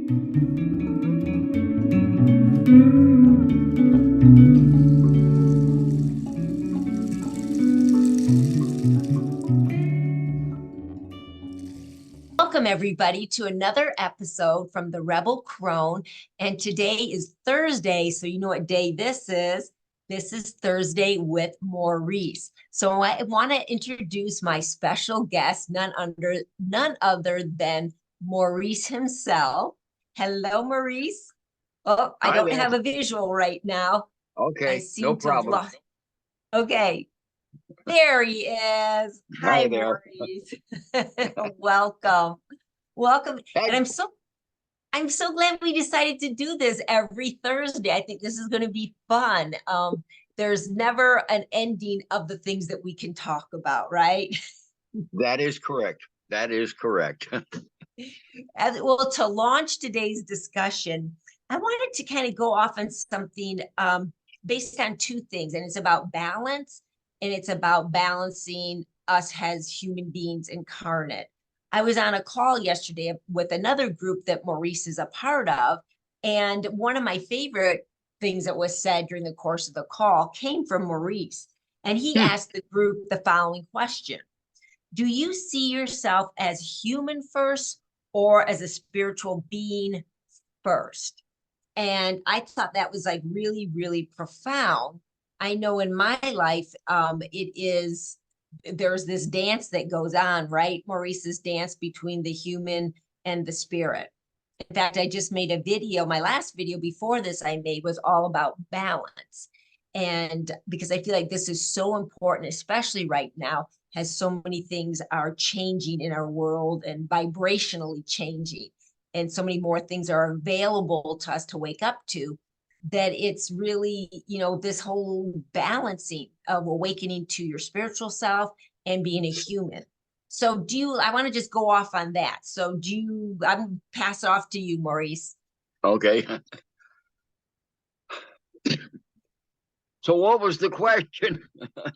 Welcome, everybody, to another episode from the Rebel Crone. And today is Thursday, so you know what day this is. This is Thursday with Maurice. So I want to introduce my special guest, none other than Maurice himself. Hello, Maurice. Oh, I Hi don't there. have a visual right now. I Okay, no seem to have problem. lost. Okay, there he is. Hi, Hi there. Maurice. Welcome. Welcome. And Hey, I'm so glad we decided to do this every Thursday. I think this is going to be fun. There's never an ending of the things that we can talk about, right? that is correct. That is correct. Well, to launch today's discussion, I wanted to kind of go off on something based on two things, and it's about balance, and it's about balancing us as human beings incarnate. I was on a call yesterday with another group that Maurice is a part of, and one of my favorite things that was said during the course of the call came from Maurice, and he Hmm. asked the group the following question: do you see yourself as human first or as a spiritual being first? And I thought that was like really, really profound. I know in my life, there's this dance that goes on, right? Maurice's dance between the human and the spirit. In fact, I just made a video. My last video before this I made was all about balance. And because I feel like this is so important, especially right now, as so many things are changing in our world and vibrationally changing. And so many more things are available to us to wake up to, that it's really, this whole balancing of awakening to your spiritual self and being a human. So I want to just go off on that. So I'm pass it off to you, Maurice. Okay. So what was the question?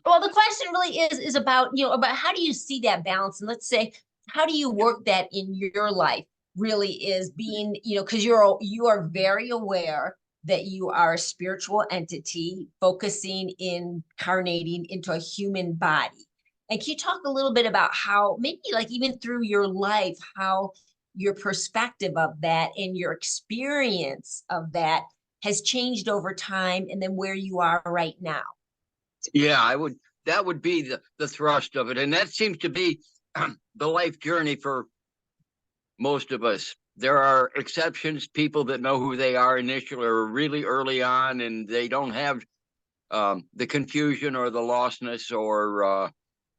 Well, the question really is about, about how do you see that balance? And let's say, how do you work that in your life? Really is being, because you are very aware that you are a spiritual entity focusing, incarnating into a human body. And can you talk a little bit about how, maybe like even through your life, how your perspective of that and your experience of that has changed over time, and then where you are right now? Yeah, that would be the thrust of it. And that seems to be the life journey for most of us. There are exceptions, people that know who they are initially or really early on, and they don't have the confusion or the lostness or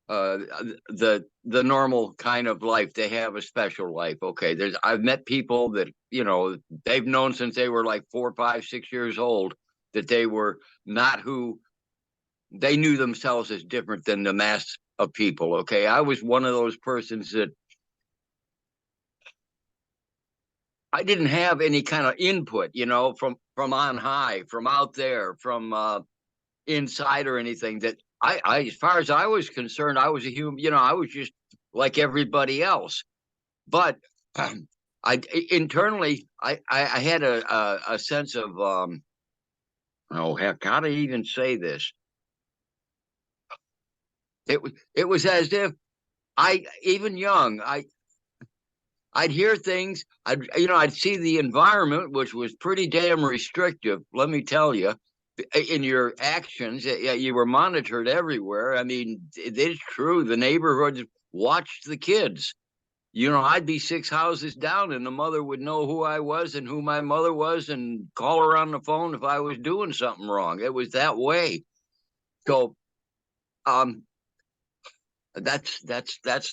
the normal kind of life. They have a special life. Okay, I've met people that they've known since they were like 4, 5, 6 years old that they were not who they knew themselves as, different than the mass of people. Okay, I was one of those persons that I didn't have any kind of input, from on high, from out there, from inside or anything. That as far as I was concerned, I was a human. I was just like everybody else. But I internally, I had a sense of oh heck, how to even say this? It was as if even young, I'd hear things. I'd see the environment, which was pretty damn restrictive. Let me tell you, in your actions, you were monitored everywhere. I mean, it's true. The neighborhoods watched the kids. I'd be 6 houses down, and the mother would know who I was and who my mother was, and call her on the phone if I was doing something wrong. It was that way. So, um, that's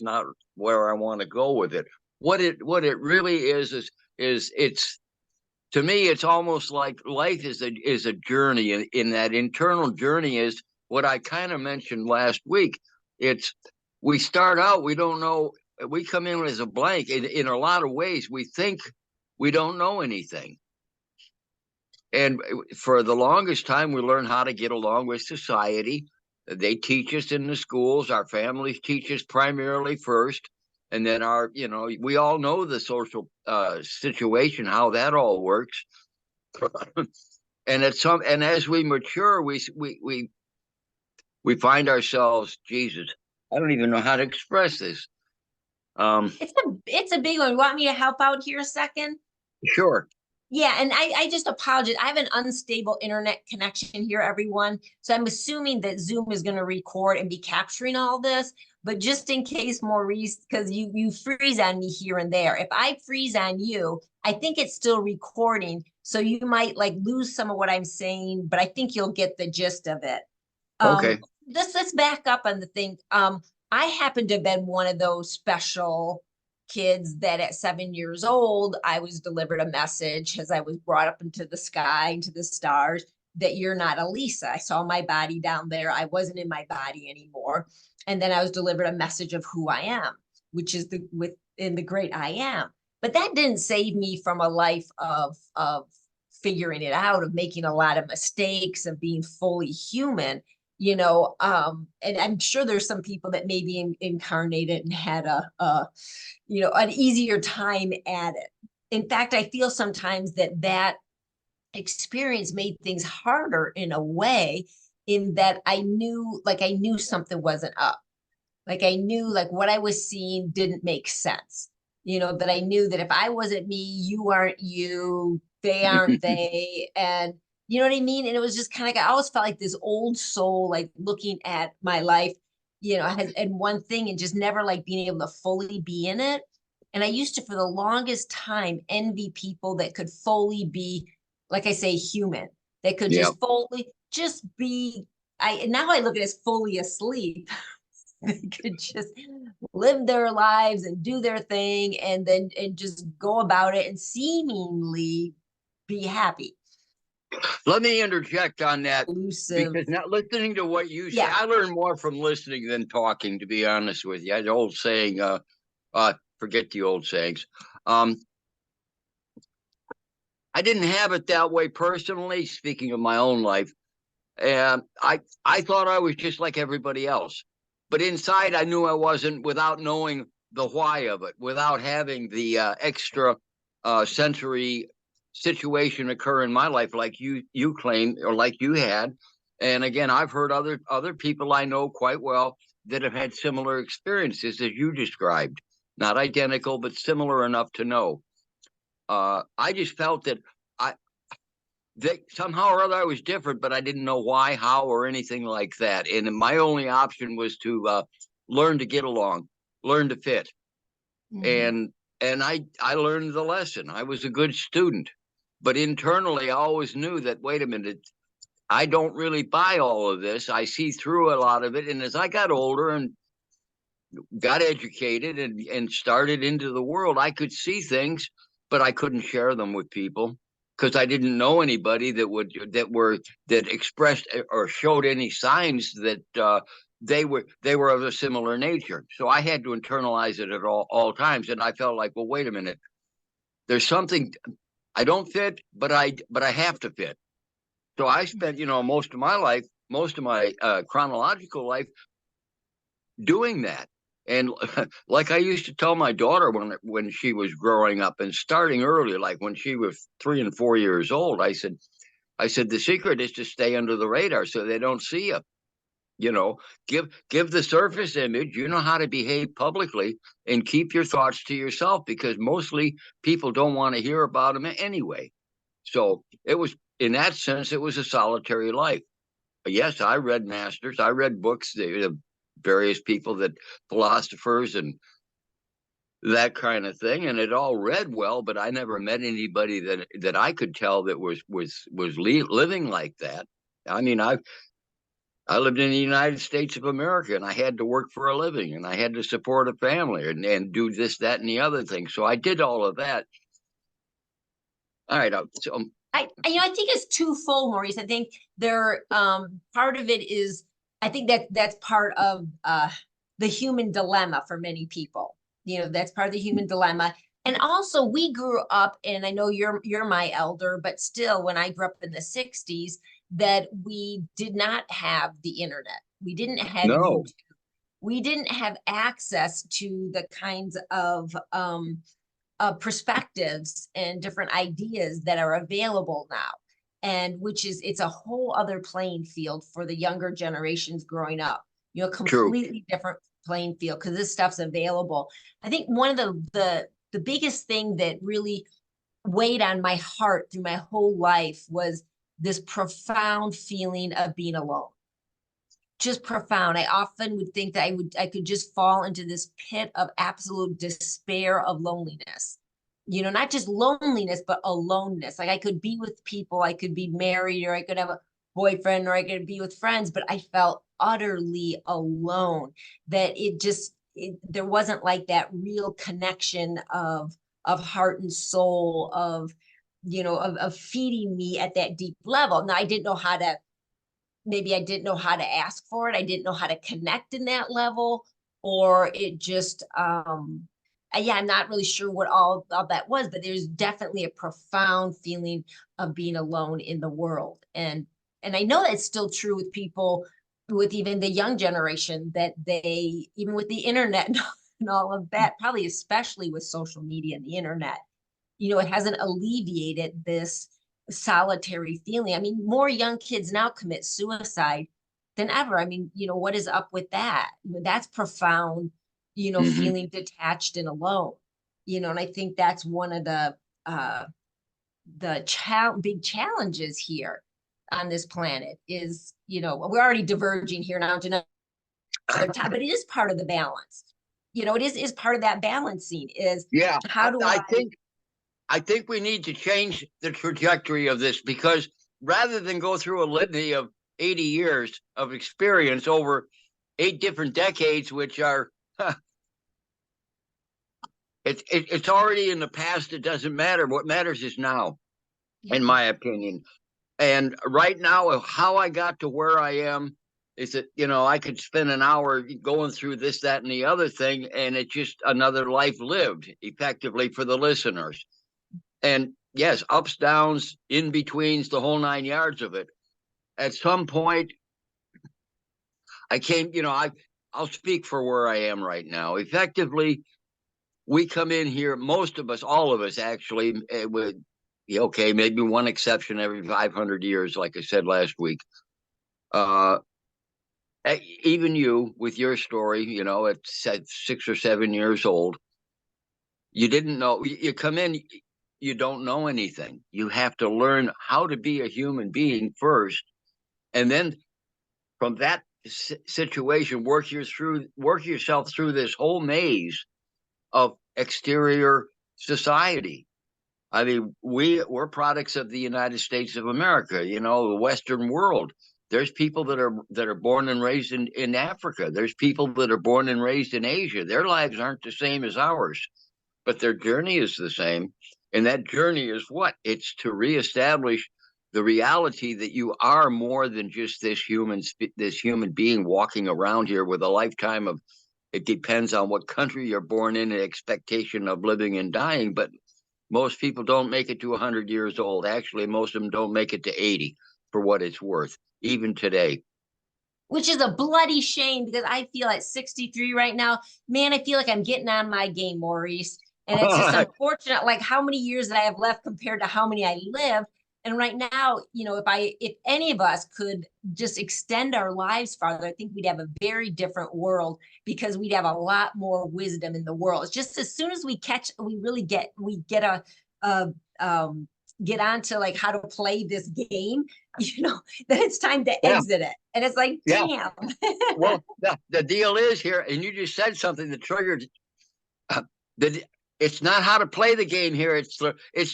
not where I want to go with it. What it really is it's, to me, it's almost like life is a journey. In that internal journey is what I kind of mentioned last week. It's We start out, we don't know, we come in as a blank. In a lot of ways, we think we don't know anything. And for the longest time, we learn how to get along with society. They teach us in the schools. Our families teach us primarily first. And then we all know the social situation, how that all works. And as we mature, we find ourselves, Jesus, I don't even know how to express this. It's a big one. You want me to help out here a second? Sure. Yeah, and I just apologize. I have an unstable internet connection here, everyone. So I'm assuming that Zoom is going to record and be capturing all this. But just in case, Maurice, because you freeze on me here and there. If I freeze on you, I think it's still recording. So you might like lose some of what I'm saying, but I think you'll get the gist of it. Okay. Let's back up on the thing. I happen to have been one of those special kids that at 7 years old, I was delivered a message as I was brought up into the sky, into the stars, that you're not Elisa. I saw my body down there. I wasn't in my body anymore. And then I was delivered a message of who I am, which is within the great I am. But that didn't save me from a life of figuring it out, of making a lot of mistakes, of being fully human. And I'm sure there's some people that maybe incarnated and had an easier time at it. In fact, I feel sometimes that experience made things harder in a way, in that I knew something wasn't up. Like I knew like what I was seeing didn't make sense. That I knew that if I wasn't me, you aren't you, they aren't they. And you know what I mean? And it was just kind of like, I always felt like this old soul, like looking at my life, and one thing, and just never like being able to fully be in it. And I used to, for the longest time, envy people that could fully be, like I say, human, that could Yeah. just fully just be. Now I look at it as fully asleep. They could just live their lives and do their thing, and just go about it and seemingly be happy. Let me interject on that, Elusive. because now listening to what you say, Yeah. I learn more from listening than talking, to be honest with you. The old saying, forget the old sayings. I didn't have it that way personally, speaking of my own life. And I thought I was just like everybody else. But inside, I knew I wasn't, without knowing the why of it, without having the extra sensory situation occur in my life, like you claimed, or like you had. And again, I've heard other people I know quite well that have had similar experiences as you described. Not identical, but similar enough to know. I just felt that I that somehow or other I was different, but I didn't know why, how, or anything like that. And my only option was to learn to get along, learn to fit. Mhm. And I learned the lesson. I was a good student, but internally I always knew that, wait a minute, I don't really buy all of this. I see through a lot of it. And as I got older and got educated and started into the world, I could see things, but I couldn't share them with people, because I didn't know anybody that expressed or showed any signs that they were of a similar nature. So I had to internalize it at all times. And I felt like, well, wait a minute, there's something. I don't fit, but I have to fit. So I spent most of my life, most of my chronological life, doing that. And like I used to tell my daughter when she was growing up and starting early, like when she was 3 and 4 years old, I said, the secret is to stay under the radar so they don't see you. Give the surface image. You know how to behave publicly, and keep your thoughts to yourself, because mostly people don't want to hear about them anyway. So it was, in that sense, it was a solitary life. Yes, I read masters. I read books, various people, that philosophers and that kind of thing, and it all read well. But I never met anybody that I could tell that was living like that. I mean, I lived in the United States of America, and I had to work for a living, and I had to support a family, and do this, that, and the other thing. So I did all of that. All right, so I think it's twofold, Maurice. I think part of it is, I think that's part of the human dilemma for many people. That's part of the human dilemma. And also, we grew up, and I know you're my elder, but still, when I grew up in the 60s, that we did not have the internet. We didn't have no. YouTube. we didn't have access to the kinds of perspectives and different ideas that are available now. And which is, it's a whole other playing field for the younger generations growing up, you know, True. completely different playing field because this stuff's available. I think one of the biggest thing that really weighed on my heart through my whole life was this profound feeling of being alone. Just profound. I often would think that I could just fall into this pit of absolute despair of loneliness. You know, not just loneliness, but aloneness. Like I could be with people, I could be married, or I could have a boyfriend, or I could be with friends, but I felt utterly alone. That there wasn't like that real connection of heart and soul, of, you know, of feeding me at that deep level. Now I didn't know how to, maybe I didn't know how to ask for it. I didn't know how to connect in that level, or it just, yeah, I'm not really sure what all that was, but there's definitely a profound feeling of being alone in the world. And I know that's still true with people, with even the young generation, that they, even with the internet and all of that, probably especially with social media and the internet, you know, it hasn't alleviated this solitary feeling. I mean, more young kids now commit suicide than ever. I mean, you know, what is up with that? I mean, that's profound, you know, Mm-hmm. feeling detached and alone, you know, and I think that's one of the big challenges here on this planet is, you know, we're already diverging here now to another time, but it is part of the balance. You know, it is part of that balancing is, Yeah, how do I, I think we need to change the trajectory of this, because rather than go through a litany of 80 years of experience over 8 different decades, which are it's already in the past. It doesn't matter. What matters is now, in my opinion. And right now, how I got to where I am is that, you know, I could spend an hour going through this, that, and the other thing, and it's just another life lived effectively for the listeners. And yes, ups, downs, in betweens, the whole 9 yards of it. At some point, I came, you know, I'll speak for where I am right now. Effectively, we come in here, most of us, all of us actually, with, okay, maybe one exception every 500 years, like I said last week. Uh, Even you with your story, you know, at 6 or 7 years old, you didn't know. You come in, you don't know anything. You have to learn how to be a human being first, and then from that situation, work yourself through this whole maze of exterior society. I mean, we're products of the United States of America, you know, the Western world. There's people that are born and raised in Africa. There's people that are born and raised in Asia. Their lives aren't the same as ours, but their journey is the same. And that journey is what? It's to reestablish the reality that you are more than just this human being walking around here with a lifetime of, it depends on what country you're born in, an expectation of living and dying, but most people don't make it to 100 years old. Actually, most of them don't make it to 80, for what it's worth, even today. which is a bloody shame because I feel at 63 right now, man, I feel like I'm getting on my game, Maurice. And it's just unfortunate, like how many years that I have left compared to how many I lived. And right now, you know, if any of us could just extend our lives farther, I think we'd have a very different world because we'd have a lot more wisdom in the world. It's just as soon as we get a get on to like how to play this game, you know, then it's time to Yeah, exit it. And it's like, yeah. damn. Well, the deal is here, and you just said something that triggered that. It's not how to play the game here. It's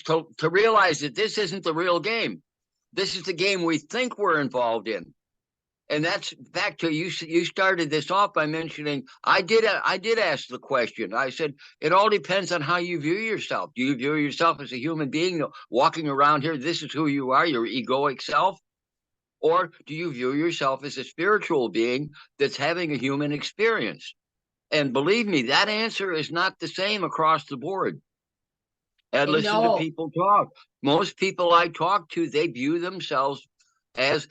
to realize that this isn't the real game. This is the game we think we're involved in. And that's back to you. You started this off by mentioning I did ask the question. I said it all depends on how you view yourself. Do you view yourself as a human being walking around here? This is who you are, your egoic self, or do you view yourself as a spiritual being that's having a human experience? And believe me, that answer is not the same across the board. And I listen to know. people talk. Most people I talk to, they view themselves as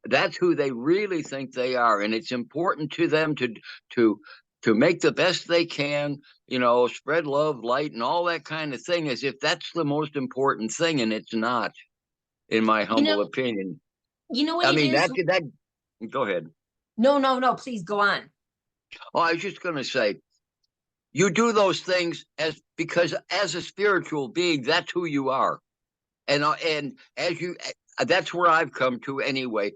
that's who they really think they are. And it's important to them to to make the best they can, spread love, light, and all that kind of thing, as if that's the most important thing. And it's not, in my You humble know, opinion. you know what I it mean, is? that go ahead. No, no, no, please go on. Oh, I was just going to say, you do those things because as a spiritual being, that's who you are. And as you, that's where I've come to anyway.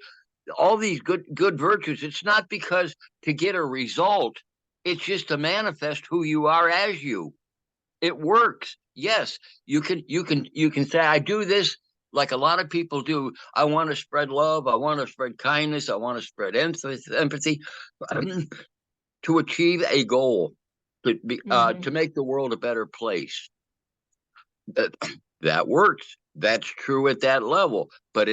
All these good virtues, it's not because to get a result, it's just to manifest who you are as you. It works. Yes, you can say, I do this like a lot of people do. I want to spread love, I want to spread kindness, I want to spread empathy, to achieve a goal, Mhm. to make the world a better place. That that works. That's true at that level. But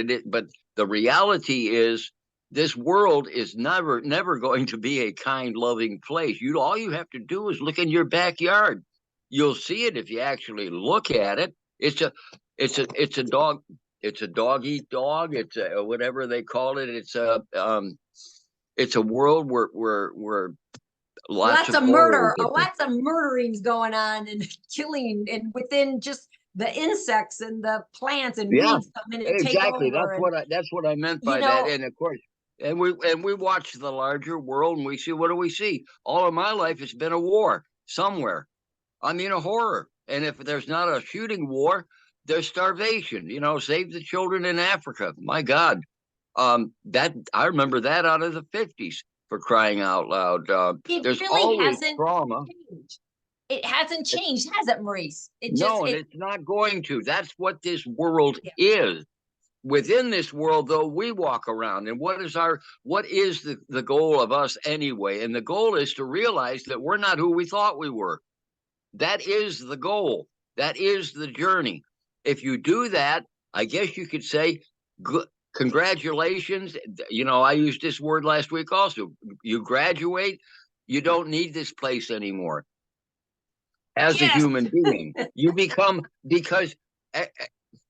the reality is, this world is never going to be a kind, loving place. All you have to do is look in your backyard. You'll see it if you actually look at it. It's a dog. It's a dog eat dog. It's a whatever they call it. It's a world where lots Lots of of horrors. murder, lots of murderings going on and killing, and within just the insects and the plants and Yeah, weeds come in and take exactly. over. And That's what I meant you by that. know, And of course, and we watch the larger world, and we see, what do we see? All of my life, it's been a war somewhere. I mean, a horror. And if there's not a shooting war, there's starvation. Save the children in Africa. My God, that I remember that out of the 50s, for crying out loud. it There's really always hasn't trauma. changed. It hasn't changed, has it, Maurice? It just No, and it it's not going to. That's what this world Yeah. is. Within this world, though, we walk around, and what is the goal of us anyway? And the goal is to realize that we're not who we thought we were. That is the goal. That is the journey. If you do that, I guess you could say, good, congratulations. I used this word last week also. You graduate, you don't need this place anymore. As a Yes. human being, you become, because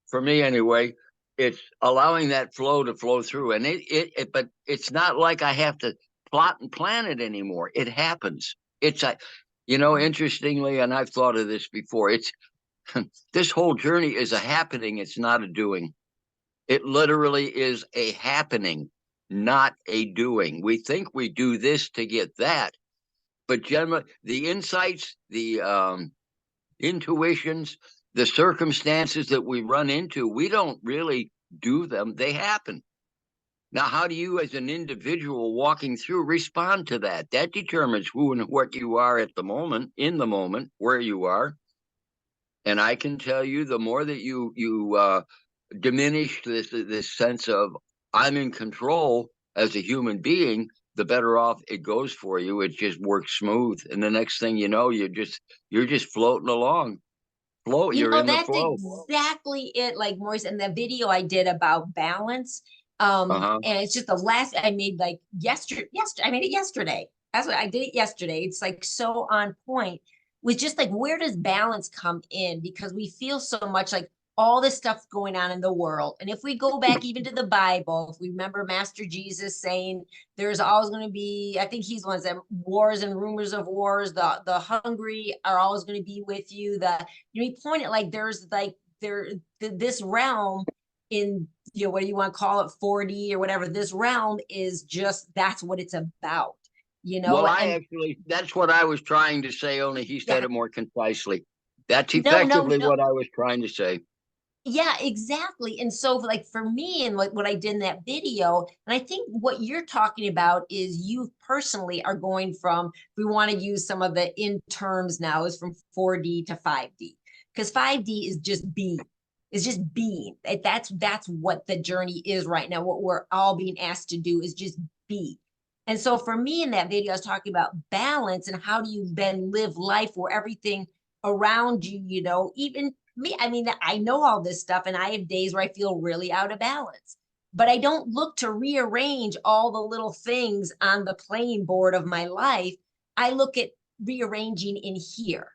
for me anyway, it's allowing that flow to flow through. And but it's not like I have to plot and plan it anymore. It happens. It's interestingly, and I've thought of this before, it's this whole journey is a happening. It's not a doing. It literally is a happening, not a doing. We think we do this to get that, but generally the insights, the intuitions, the circumstances that we run into, we don't really do them, they happen. Now, how do you, as an individual walking through, respond to that? That determines who and what you are at the moment, in the moment, where you are. And I can tell you, the more that you diminish this sense of I'm in control as a human being, the better off it goes for you. It just works smooth, and the next thing you know, you're just floating along. You're in the That's flow. exactly it. Like Maurice, and the video I did about balance. Uh-huh. And it's just the last I made like yesterday. I made it yesterday. That's what I did it yesterday. It's like so on point with just like where does balance come in? Because we feel so much like all this stuff going on in the world. And if we go back even to the Bible, if we remember Master Jesus saying there's always going to be, I think he's the one that said wars and rumors of wars, the hungry are always going to be with you. He pointed like there's like this realm in, what do you want to call it, 4D or whatever. This realm is just, that's what it's about, Well, and that's what I was trying to say, only he said yeah, it more concisely. That's no, no, effectively no. what I was trying to say. Yeah, exactly. And so like for me and what I did in that video, and I think what you're talking about is you personally are going from, we want to use some of the in terms now, is from 4D to 5D. Because 5D is just being. It's just being. That's what the journey is right now. What we're all being asked to do is just be. And so for me in that video, I was talking about balance and how do you then live life where everything around you, even me, I mean, I know all this stuff and I have days where I feel really out of balance, but I don't look to rearrange all the little things on the playing board of my life. I look at rearranging in here.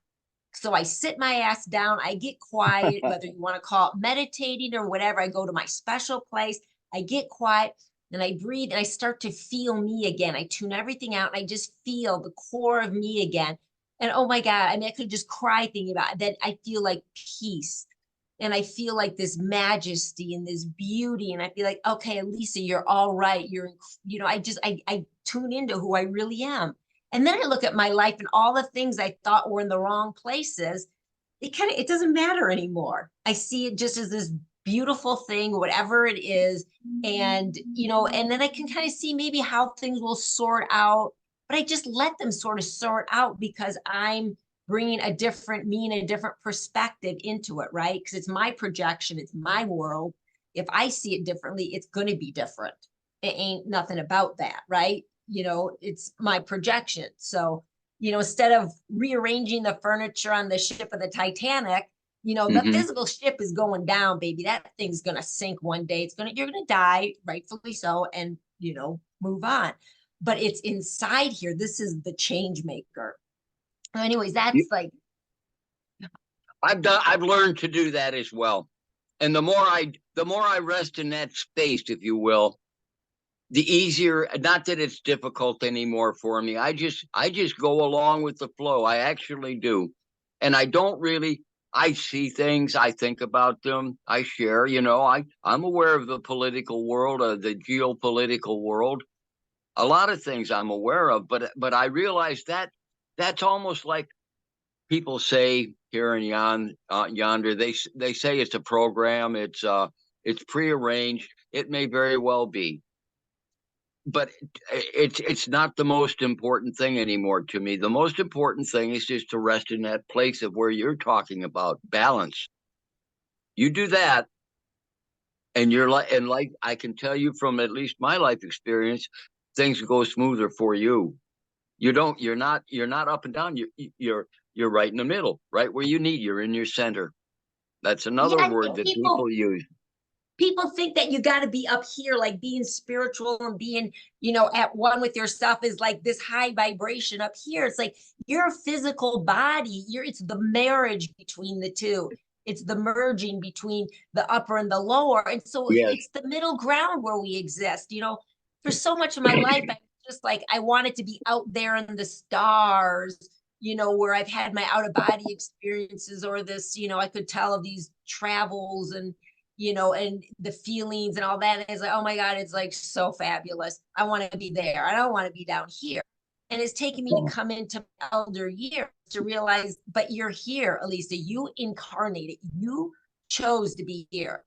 So I sit my ass down, I get quiet, whether you want to call it meditating or whatever. I go to my special place. I get quiet and I breathe and I start to feel me again. I tune everything out and I just feel the core of me again. And oh my God, I mean, I could just cry thinking about it. Then I feel like peace. And I feel like this majesty and this beauty. And I feel like, okay, Elisa, you're all right. I tune into who I really am. And then I look at my life and all the things I thought were in the wrong places. It doesn't matter anymore. I see it just as this beautiful thing, whatever it is. And, and then I can kind of see maybe how things will sort out, but I just let them sort of sort out because I'm bringing a different me and a different perspective into it, right? Because it's my projection, it's my world. If I see it differently, it's going to be different. It ain't nothing about that, right? It's my projection. So, instead of rearranging the furniture on the ship of the Titanic, the physical ship is going down, baby. That thing's going to sink one day. You're going to die, rightfully so, and, move on. But it's inside here. This is the change maker. Anyways, that's like, I've learned to do that as well. And the more I rest in that space, if you will, the easier, not that it's difficult anymore for me. I just go along with the flow. I actually do. And I see things, I think about them, I share, I'm aware of the political world, the geopolitical world. A lot of things I'm aware of, but I realize that that's almost like people say here and yonder. They say it's a program, it's prearranged. It may very well be, but it's not the most important thing anymore to me. The most important thing is just to rest in that place of where you're talking about balance. You do that, and like I can tell you from at least my life experience, things go smoother for you. You're not up and down. You're right in the middle, right where you need. You're in your center. That's another word that people use. People think that you got to be up here, like being spiritual and being, at one with yourself is like this high vibration up here. It's like your physical body, it's the marriage between the two. It's the merging between the upper and the lower. And so It's the middle ground where we exist. For so much of my life, I just like, I wanted to be out there in the stars, where I've had my out of body experiences or this, I could tell of these travels and and the feelings and all that. And it's like, oh my God, it's like so fabulous. I want to be there. I don't want to be down here. And it's taken me to come into elder years to realize, but you're here, Elisa. You incarnated. You chose to be here.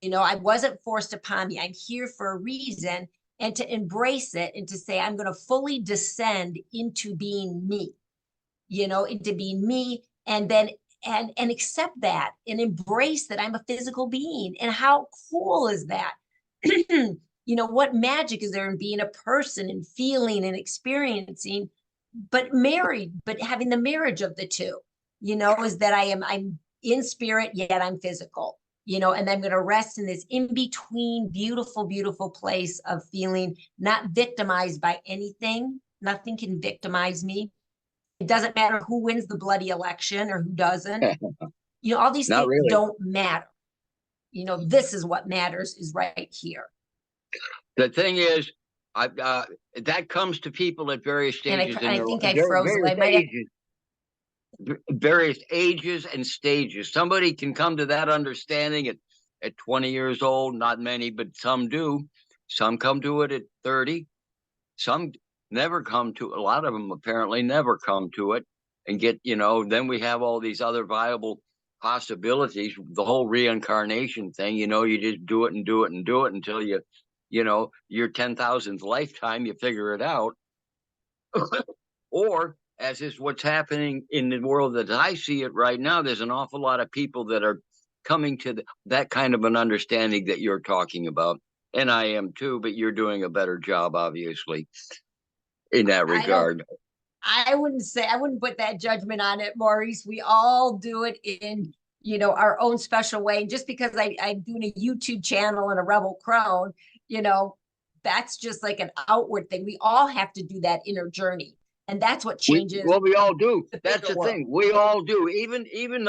I wasn't forced upon me. I'm here for a reason, and to embrace it and to say, I'm going to fully descend into being me, into being me. And then and accept that and embrace that I'm a physical being. And how cool is that? What magic is there in being a person and feeling and experiencing, but married, but having the marriage of the two, is that I'm in spirit, yet I'm physical, and I'm going to rest in this in between beautiful, beautiful place of feeling not victimized by anything. Nothing can victimize me. It doesn't matter who wins the bloody election or who doesn't. All these things really don't matter. This is what matters, is right here. The thing is, that comes to people at various stages. And I think I froze. Various ages and stages. Somebody can come to that understanding at 20 years old. Not many, but some do. Some come to it at 30. Some never come to, a lot of them apparently never come to it and get, then we have all these other viable possibilities, the whole reincarnation thing, you just do it and do it and do it until your 10,000th lifetime, you figure it out. Or, as is what's happening in the world that I see it right now, there's an awful lot of people that are coming to that kind of an understanding that you're talking about. And I am too, but you're doing a better job, obviously, in that regard. I wouldn't put that judgment on it, Maurice. We all do it in, our own special way. And just because I'm doing a YouTube channel and a Rebel Crone, that's just like an outward thing. We all have to do that inner journey. And that's what changes. We all do. That's the thing. We all do. Even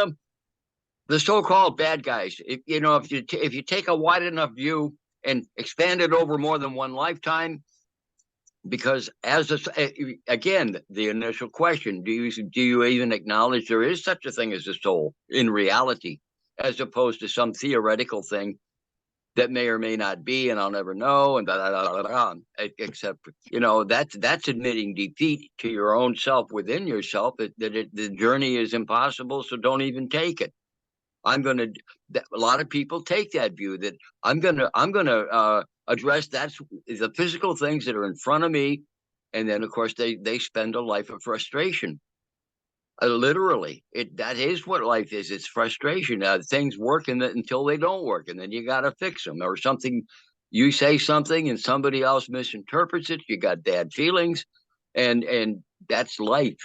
the so-called bad guys. If you take a wide enough view and expand it over more than one lifetime. Because again, the initial question, do you even acknowledge there is such a thing as a soul in reality, as opposed to some theoretical thing that may or may not be, and I'll never know, and except, that's admitting defeat to your own self within yourself, that the journey is impossible, so don't even take it. A lot of people take that view, that I'm gonna address the physical things that are in front of me, and then of course they spend a life of frustration. Literally, that is what life is. It's frustration. Things work until they don't work, and then you got to fix them. Or something, you say something and somebody else misinterprets it. You got bad feelings, and that's life,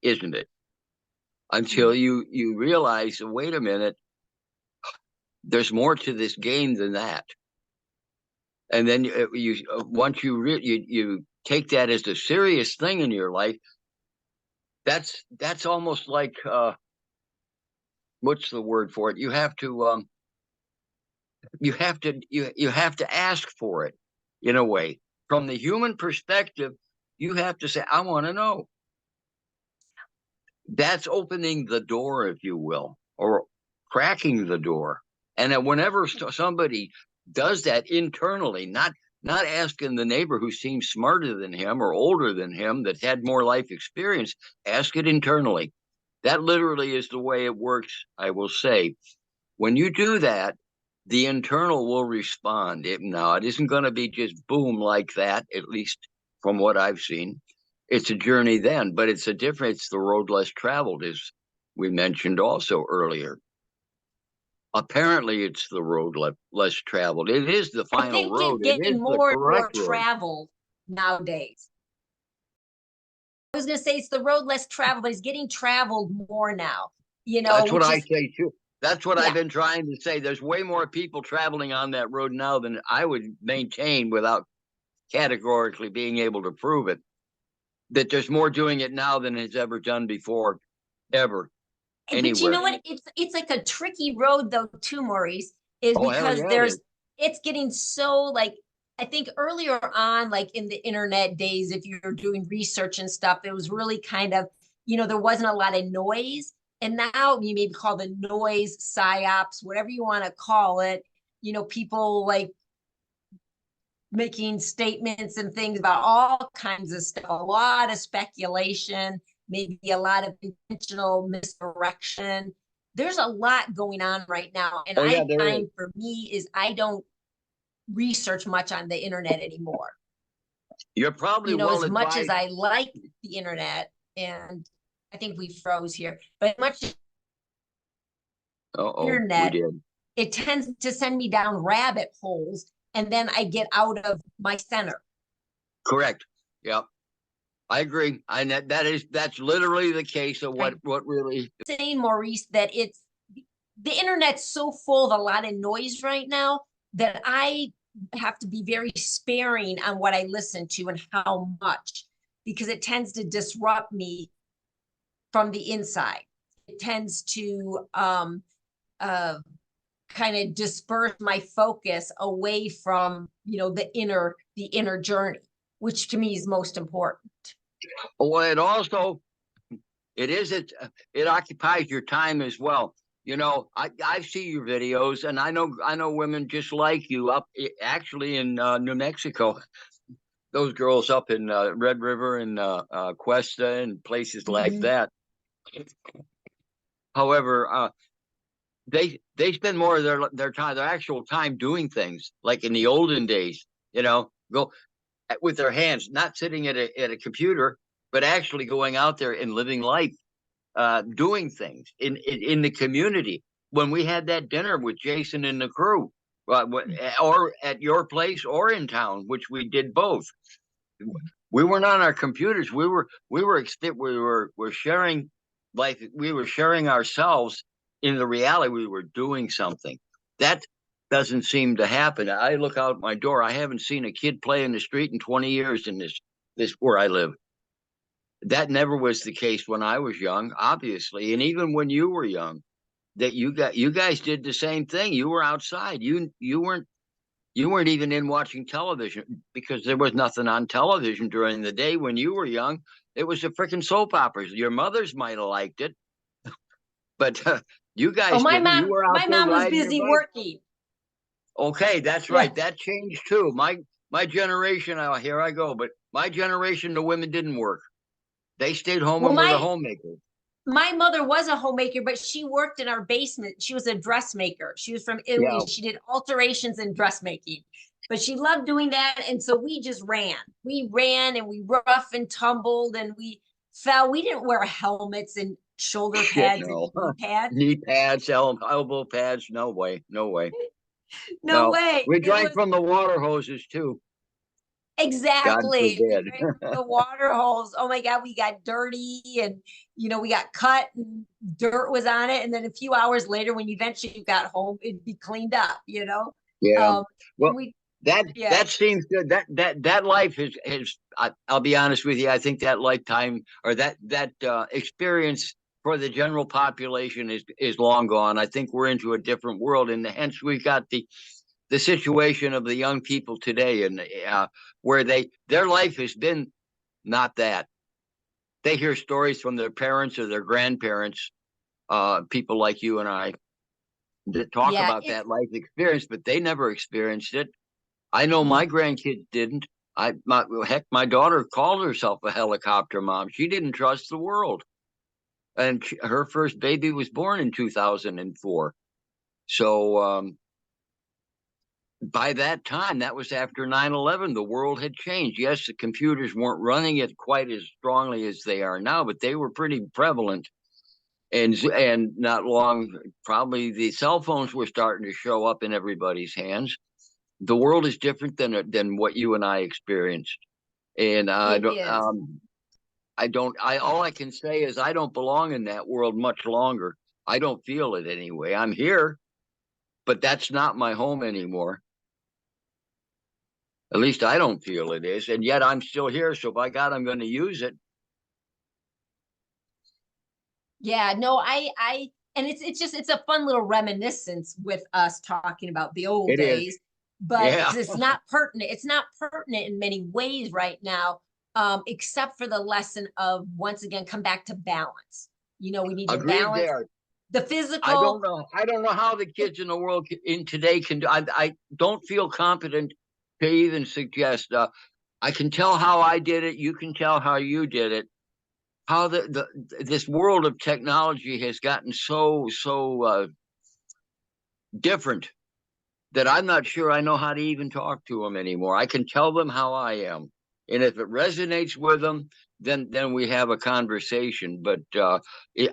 isn't it? Until you realize, wait a minute, there's more to this game than that. And then once you take that as a serious thing in your life, that's almost like what's the word for it? You have to ask for it, in a way. From the human perspective, you have to say, I want to know. That's opening the door, if you will, or cracking the door. And then whenever somebody does that internally, not asking the neighbor who seems smarter than him or older than him, that had more life experience, ask it internally. That literally is the way it works, I will say. When you do that, the internal will respond. It isn't going to be just boom like that, at least from what I've seen. It's a journey then, but it's the road less traveled, as we mentioned also earlier. Apparently, it's the road less traveled. It is the final road. It's getting more and more traveled nowadays. I was going to say it's the road less traveled, but it's getting traveled more now. That's what I say too. That's what I've been trying to say. There's way more people traveling on that road now than I would maintain, without categorically being able to prove it, that there's more doing it now than has ever done before, ever. Anywhere. But you know what? It's like a tricky road though too, Maurice, because it's getting so, like, I think earlier on, like in the internet days, if you're doing research and stuff, it was really kind of, there wasn't a lot of noise. And now you maybe call the noise psyops, whatever you want to call it, people like making statements and things about all kinds of stuff, a lot of speculation, maybe a lot of intentional misdirection. There's a lot going on right now. And I find for me is I don't research much on the internet anymore. You're probably as much as I like the internet, and I think we froze here, but much internet, it tends to send me down rabbit holes, and then I get out of my center. Correct. Yep. I agree. That's literally the case of what really saying, Maurice, that the internet's so full of a lot of noise right now that I have to be very sparing on what I listen to and how much, because it tends to disrupt me from the inside. It tends to kind of disperse my focus away from, the inner journey, which to me is most important. Well, it occupies your time as well. I see your videos, and I know women just like you up actually in New Mexico. Those girls up in Red River and Cuesta and places like that. However, they spend more of their time, their actual time, doing things like in the olden days. Go with their hands, not sitting at a computer, but actually going out there and living life, doing things in the community. When we had that dinner with Jason and the crew, or at your place or in town, which we did both, we weren't on our computers. We were sharing life. We were sharing ourselves in the reality. We were doing something that doesn't seem to happen. I look out my door. I haven't seen a kid play in the street in 20 years in this where I live. That never was the case when I was young, obviously, and even when you were young, that you guys did the same thing. You were outside. You weren't You weren't even in watching television because there was nothing on television during the day when you were young. It was the freaking soap operas. Your mothers might have liked it, but you Oh, guys didn't. You were out my there mom was riding your busy bike. working. Okay, that's Yeah. right. That changed too. My generation, here I go, but my generation, the women didn't work. They stayed home Well, and were the homemakers. my mother was a homemaker, but she worked in our basement. She was a dressmaker. She was from Italy. Yeah, She did alterations in dressmaking, but she loved doing that. And so we just ran. We ran and we rough and tumbled and we fell. We didn't wear helmets and shoulder shit, pads and no. knee pads. Knee pads, elbow pads, no way, no way. No No, way. we It drank was from the water hoses too. God exactly. We forbid. drank from the water holes. Oh my God, we got dirty and we got cut and dirt was on it. And then a few hours later, when eventually got home, it'd be cleaned up. Yeah. Um, Well, and we yeah, that seems good. That life is I'll be honest with you. I think that lifetime or that experience for the general population is long gone. I think we're into a different world, and hence we got the situation of the young people today, and where their life has been not that. They hear stories from their parents or their grandparents, people like you and I, that talk yeah, about it's that life experience, but they never experienced it. I know yeah, my grandkids didn't. Heck, my daughter called herself a helicopter mom. She didn't trust the world, and her first baby was born in 2004. So by that time, that was after 9/11. The world had changed. Yes, the computers weren't running it quite as strongly as they are now, but they were pretty prevalent. And not long, probably the cell phones were starting to show up in everybody's hands. The world is different than what you and I experienced. And it is. I don't, I all I can say is I don't belong in that world much longer. I don't feel it anyway. I'm here, but that's not my home anymore. At least I don't feel it is. And yet I'm still here. So by God, I'm going to use it. Yeah, no, and it's a fun little reminiscence with us talking about the old It is. days, but Yeah. it's not pertinent. It's not pertinent in many ways right now, except for the lesson of once again, come back to balance. We need to Agreed balance there. the physical. I don't know how the kids in the world in today can do. I don't feel competent to even suggest. I can tell how I did it. You can tell how you did it. How this world of technology has gotten so different that I'm not sure I know how to even talk to them anymore. I can tell them how I am, and if it resonates with them, then we have a conversation. But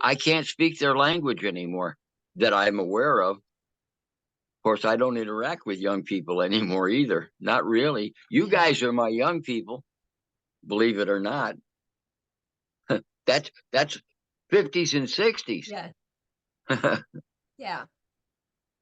I can't speak their language anymore that I'm aware of. Of course, I don't interact with young people anymore either. Not really. You Yeah, guys are my young people, believe it or not. That's 50s and 60s. yeah, I yeah.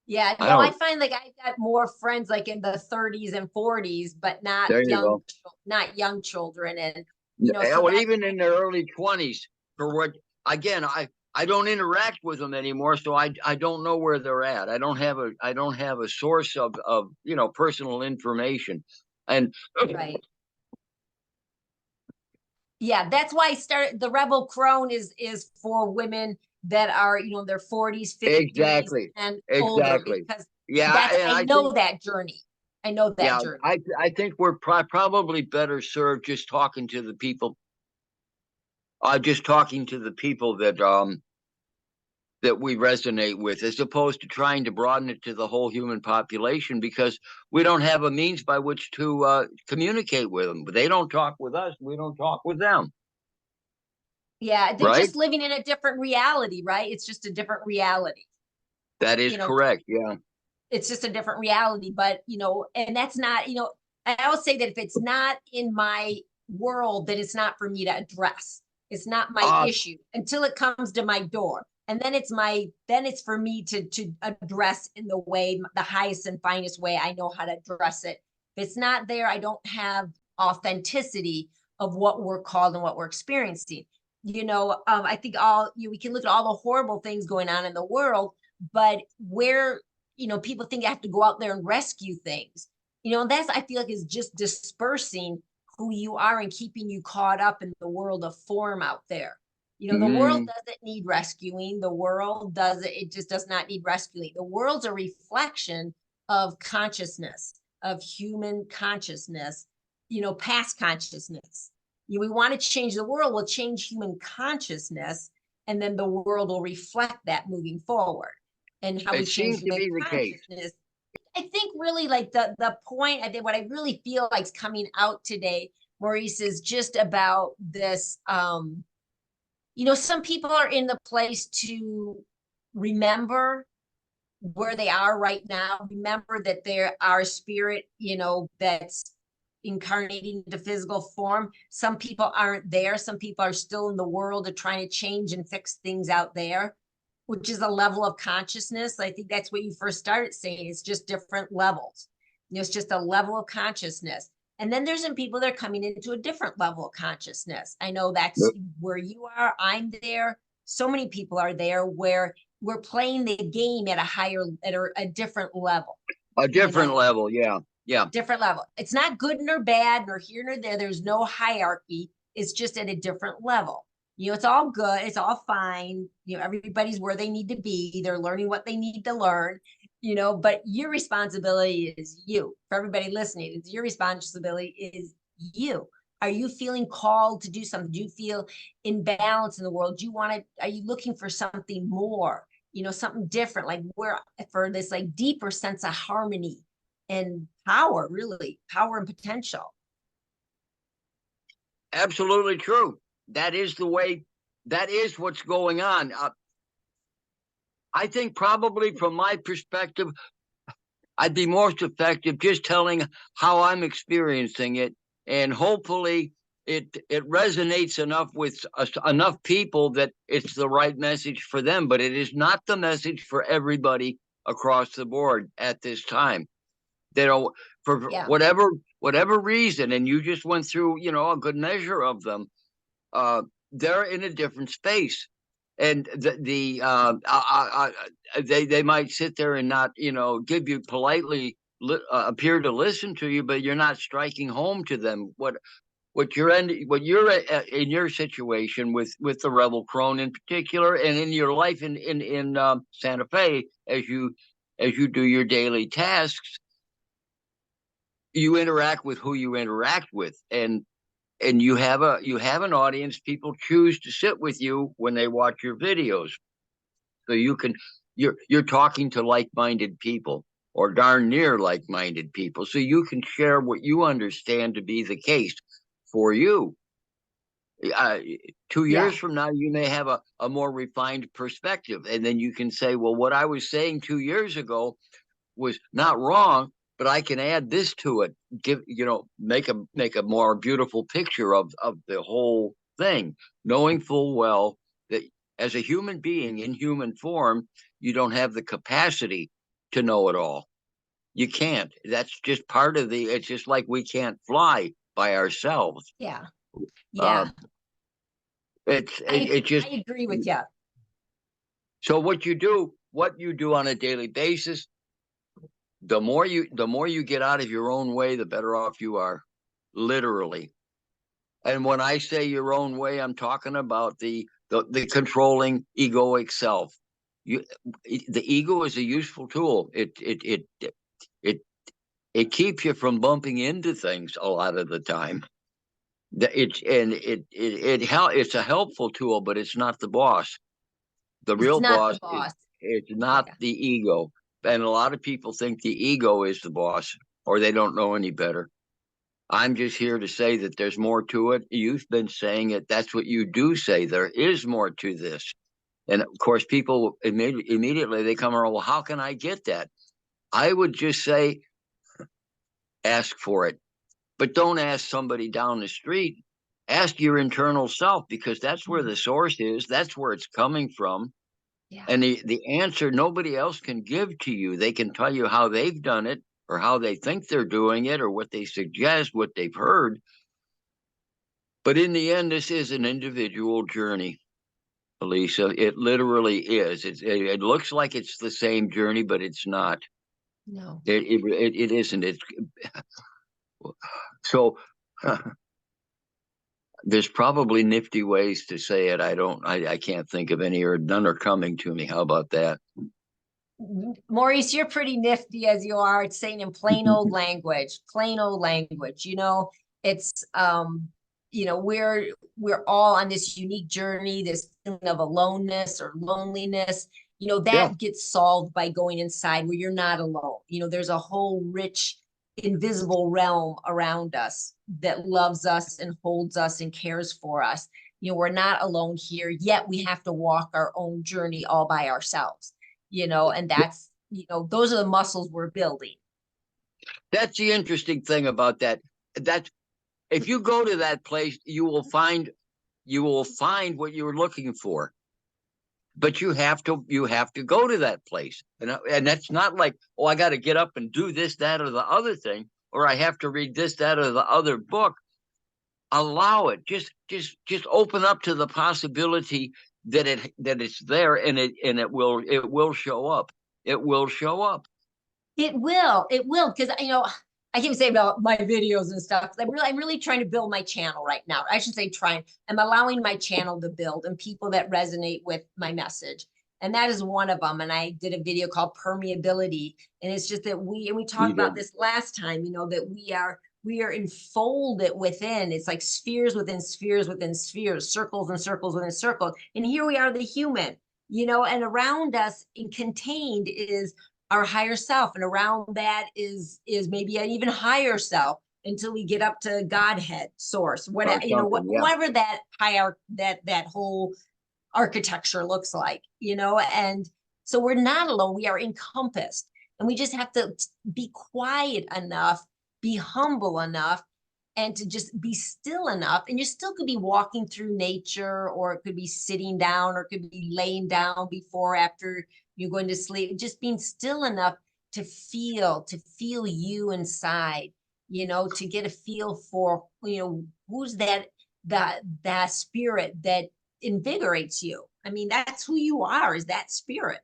Yeah, no, I don't. find like I got more friends like in the 30s and 40s, but There you go. not young children. And so Well, that's even in their early 20s, for what again, I don't interact with them anymore, so I don't know where they're at. I don't have a source of personal information, and right. Yeah, that's why I started the Rebel Crone is for women that are, their 40s, 50s exactly, and older, exactly, because yeah, and I I know think that journey. I know that yeah, journey. I think we're probably better served just talking to the people, just talking to the people that we resonate with, as opposed to trying to broaden it to the whole human population, because we don't have a means by which to communicate with them. But they don't talk with us. We don't talk with them. Yeah, they're Right? just living in a different reality, right? It's just a different reality. That is You know, correct. Yeah. it's just a different reality, but and that's not, I always say that if it's not in my world, then it's not for me to address. It's not my Uh, issue until it comes to my door. And then it's for me to address in the way, the highest and finest way I know how to address it. If it's not there, I don't have authenticity of what we're called and what we're experiencing. I think we can look at all the horrible things going on in the world, but where people think I have to go out there and rescue things. That's, I feel like, is just dispersing who you are and keeping you caught up in the world of form out there. The world doesn't need rescuing. The world doesn't, it just does not need rescuing. The world's a reflection of consciousness, of human consciousness, past consciousness. We want to change the world, we'll change human consciousness, and then the world will reflect that moving forward. And how we It change seems to human be the case. consciousness, I think, really, like, the point, I think what I really feel like is coming out today, Maurice, is just about this. Some people are in the place to remember where they are right now. Remember that there are spirit, that's incarnating into physical form. Some people aren't there. Some people are still in the world of trying to change and fix things out there, which is a level of consciousness. I think that's what you first started saying. It's just different levels. It's just a level of consciousness. And then there's some people that are coming into a different level of consciousness. I know that's where you are. I'm there. So many people are there where we're playing the game at a different level. A different level, yeah. Yeah. Different level. It's not good nor bad, nor here nor there. There's no hierarchy. It's just at a different level. It's all good. It's all fine. Everybody's where they need to be. They're learning what they need to learn, but your responsibility is you. For everybody listening, it's your responsibility is you. Are you feeling called to do something? Do you feel in balance in the world? Are you looking for something more, something different, like for this like deeper sense of harmony and power, really power and potential? Absolutely true. That is the way, that is what's going on. I think probably from my perspective, I'd be most effective just telling how I'm experiencing it. And hopefully it resonates enough with enough people that it's the right message for them. But it is not the message for everybody across the board at this time. They don't, for whatever reason, and you just went through, a good measure of them. They're in a different space, and they might sit there and not, give you politely appear to listen to you, but you're not striking home to them what you're in your situation with the Rebel Crone in particular, and in your life in Santa Fe as you do your daily tasks. You interact with who you interact with, and you have an audience. People choose to sit with you when they watch your videos, so you're talking to like-minded people, or darn near like-minded people, so you can share what you understand to be the case for you. 2 years from now, you may have a more refined perspective, and then you can say, well, what I was saying 2 years ago was not wrong, but I can add this to it, make a more beautiful picture of the whole thing, knowing full well that as a human being in human form, you don't have the capacity to know it all. You can't. That's just part of it's just like we can't fly by ourselves. Yeah. I agree with you. So what you do on a daily basis, the more you get out of your own way, the better off you are, literally. And when I say your own way, I'm talking about the controlling egoic self. The ego is a useful tool. It keeps you from bumping into things a lot of the time. It's a helpful tool, but it's not the boss. The real boss is not the ego. And a lot of people think the ego is the boss, or they don't know any better. I'm just here to say that there's more to it. You've been saying it. That's what you do say. There is more to this. And of course, people immediately they come around, well, how can I get that? I would just say, ask for it. But don't ask somebody down the street. Ask your internal self, because that's where the source is. That's where it's coming from. Yeah. And the answer nobody else can give to you. They can tell you how they've done it, or how they think they're doing it, or what they suggest, what they've heard. But in the end, this is an individual journey, Elisa. It literally is. It looks like it's the same journey, but it's not. No, it isn't. So there's probably nifty ways to say it. I can't think of any, or none are coming to me. How about that? Maurice, you're pretty nifty as you are. It's saying in plain old language, plain old language. It's we're all on this unique journey, this feeling of aloneness or loneliness. Yeah. That gets solved by going inside where you're not alone. There's a whole rich, invisible realm around us that loves us and holds us and cares for us. We're not alone here, yet we have to walk our own journey all by ourselves. And that's, those are the muscles we're building. That's the interesting thing about that. That if you go to that place, you will find what you're looking for. But you have to go to that place. And that's not like, oh, I got to get up and do this, that, or the other thing, or I have to read this, that, or the other book. Allow it. Just open up to the possibility that it's there, and it will show up. It will show up. It will, because I keep saying about my videos and stuff. I'm really trying to build my channel right now. I should say trying. I'm allowing my channel to build and people that resonate with my message. And that is one of them. And I did a video called Permeability. And it's just that we talked about this last time, that we are enfolded within. It's like spheres within spheres within spheres, circles and circles within circles. And here we are, the human, and around us and contained is our higher self, and around that is maybe an even higher self until we get up to Godhead, source, whatever, whatever that higher that whole architecture looks like, and so we're not alone. We are encompassed, and we just have to be quiet enough, be humble enough, and to just be still enough. And you still could be walking through nature, or it could be sitting down, or it could be laying down before, after you're going to sleep, just being still enough to feel you inside, to get a feel for, who's that spirit that invigorates you. I mean, that's who you are, is that spirit.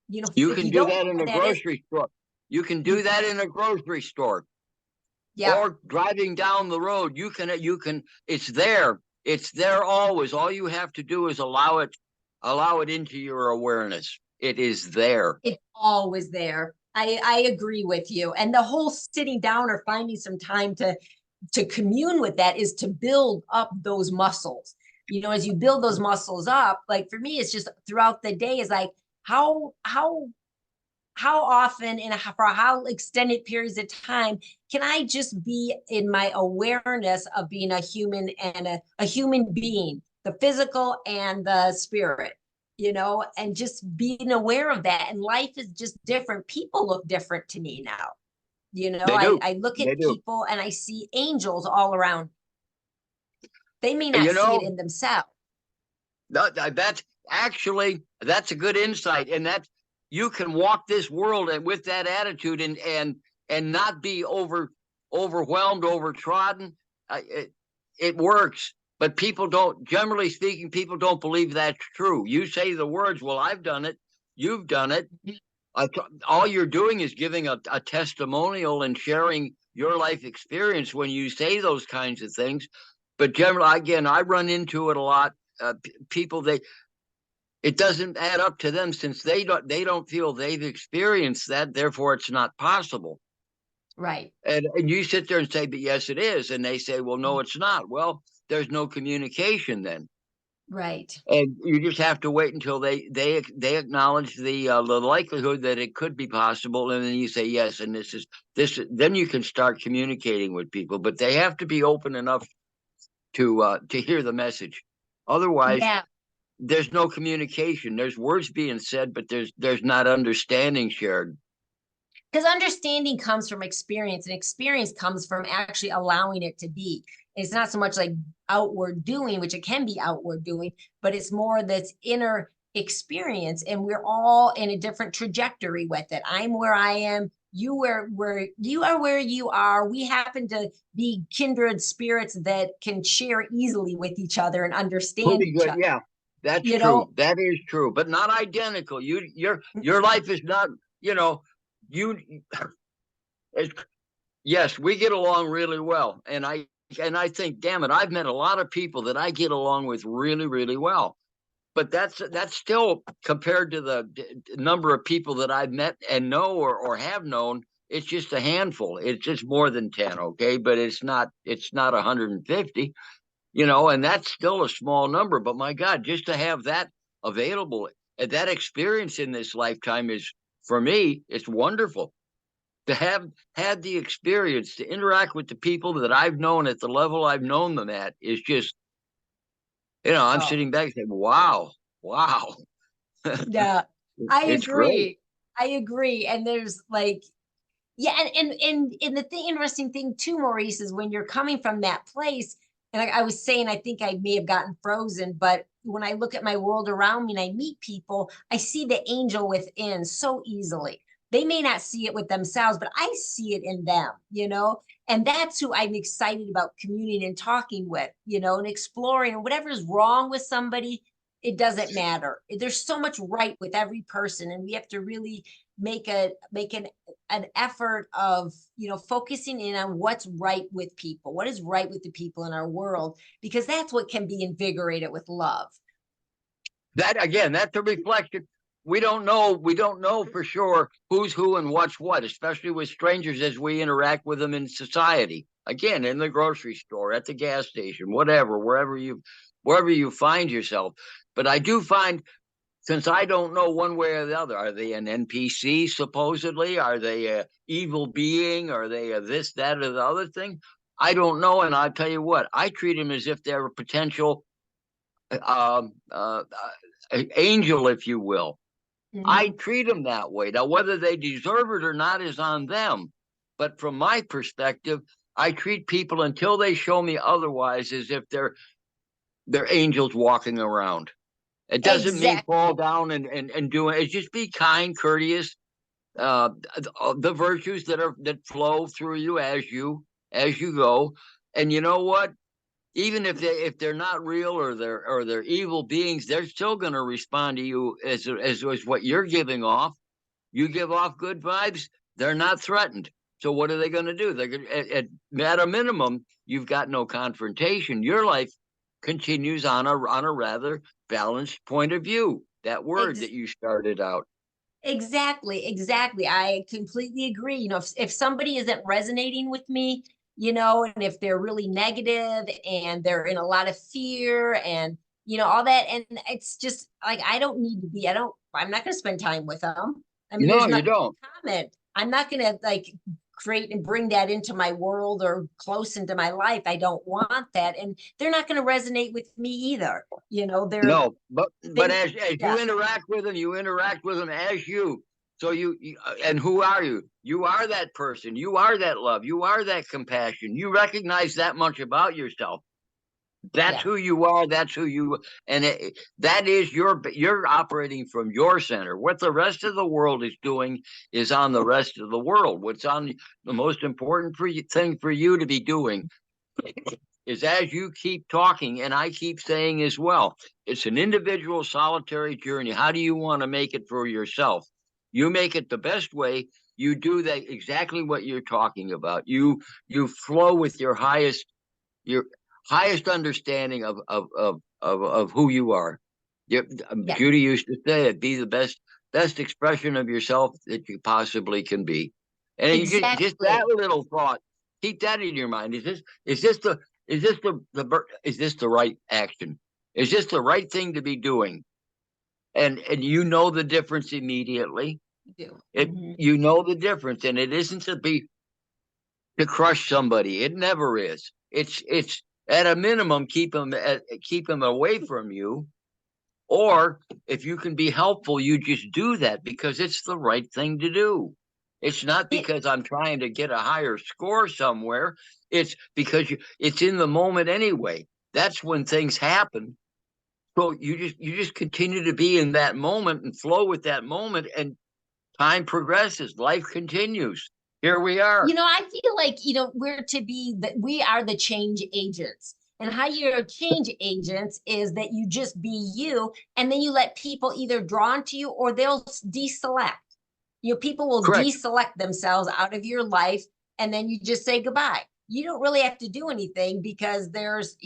You can do that in a grocery store. You can do that in a grocery store. Yeah. Or driving down the road. You can, it's there. It's there always. All you have to do is allow it into your awareness. It is there. It's always there. I agree with you. And the whole sitting down or finding some time to commune with that is to build up those muscles. As you build those muscles up, like for me, it's just throughout the day is like, how often and for how extended periods of time can I just be in my awareness of being a human and a human being, the physical and the spirit, and just being aware of that. And life is just different. People look different to me now. I look at people and I see angels all around. They may not see it in themselves. That's a good insight. And that you can walk this world with that attitude and not be overwhelmed, overtrodden. It works. But generally speaking, people don't believe that's true. You say the words, well, I've done it. You've done it. All you're doing is giving a testimonial and sharing your life experience when you say those kinds of things. But generally, again, I run into it a lot. People, it doesn't add up to them, since they don't feel they've experienced that. Therefore, it's not possible. Right. And you sit there and say, but yes, it is. And they say, well, no, it's not. Well, there's no communication then. Right. And you just have to wait until they acknowledge the likelihood that it could be possible, and then you say yes, and this. Then you can start communicating with people, but they have to be open enough to hear the message. Otherwise, there's no communication. There's words being said, but there's not understanding shared. Because understanding comes from experience, and experience comes from actually allowing it to be. It's not so much like outward doing, which it can be outward doing, but it's more this inner experience. And we're all in a different trajectory with it. I'm where I am. You where you are, where you are. We happen to be kindred spirits that can share easily with each other and understand each other. Yeah, that's true. That is true, but not identical. Your life is not, Yes, we get along really well. And I think, damn it, I've met a lot of people that I get along with really, really well. But that's still compared to the number of people that I've met and know or have known, it's just a handful. It's just more than 10, okay? But it's not 150, and that's still a small number. But my God, just to have that available, that experience in this lifetime is, for me, it's wonderful to have had the experience to interact with the people that I've known at the level I've known them at is just, I'm Oh, sitting back saying, wow, wow. yeah, I It's great. agree. I agree. And there's like, yeah, and the thing, interesting thing too, Maurice, is when you're coming from that place, and I was saying, I think I may have gotten frozen, but when I look at my world around me and I meet people, I see the angel within so easily. They may not see it with themselves, but I see it in them. And that's who I'm excited about communing and talking with, and exploring, and whatever's wrong with somebody, it doesn't matter. There's so much right with every person, and we have to really make an effort of focusing in on what's right with people, what is right with the people in our world, because that's what can be invigorated with love. That again, that's a reflection. We don't know for sure who's who and what's what, especially with strangers as we interact with them in society. Again, in the grocery store, at the gas station, whatever, wherever you find yourself. But I do find, since I don't know one way or the other, are they an NPC supposedly? Are they a evil being? Are they a this, that, or the other thing? I don't know. And I'll tell you what, I treat them as if they're a potential angel, if you will. I Mhm. treat them that way. Now, whether they deserve it or not is on them. But from my perspective, I treat people until they show me otherwise as if they're angels walking around. It doesn't mean fall Exactly. down and do it. It's just be kind, courteous, uh, the virtues that flow through you as you go. And you know what? Even if they're not real or they're evil beings, they're still going to respond to you as what you're giving off. You give off good vibes, they're not threatened. So what are they going to do? They're going at a minimum, you've got no confrontation. Your life continues on a rather balanced point of view. That word that Ex- you started out. exactly. I completely agree. If somebody isn't resonating with me, and if they're really negative and they're in a lot of fear and all that, and it's just like, I don't need to be, I'm not going to spend time with them. I mean, No, there's you nothing don't. to comment. I'm not going to like create and bring that into my world or close into my life. I don't want that. And they're not going to resonate with me either. No, but They, as yeah, you interact with them as you. So and who are you? You are that person. You are that love. You are that compassion. You recognize that much about yourself. That's yeah, who you are. That's who you, and that is you're operating from your center. What the rest of the world is doing is on the rest of the world. What's on the most important thing for you to be doing is, as you keep talking, and I keep saying as well, it's an individual solitary journey. How do you want to make it for yourself? You make it the best way. You do that exactly what you're talking about. You flow with your highest understanding of who you are. yeah, Judy used to say it, be the best expression of yourself that you possibly can be. And you just that exactly. little thought, keep that in your mind. Is this the right action? Is this the right thing to be doing? And you know the difference immediately. You do. It you know the difference, and it isn't to crush somebody. It never is. It's at a minimum keep them away from you. Or if you can be helpful, you just do that because it's the right thing to do. It's not It, because I'm trying to get a higher score somewhere. It's because it's in the moment anyway. That's when things happen. So you just continue to be in that moment and flow with that moment, and time progresses. Life continues. Here we are. I feel like, we're to be that we are the change agents. And how you're change agents is that you just be you, and then you let people either drawn to you or they'll deselect. People will Correct. deselect themselves out of your life and then you just say goodbye. You don't really have to do anything because there's,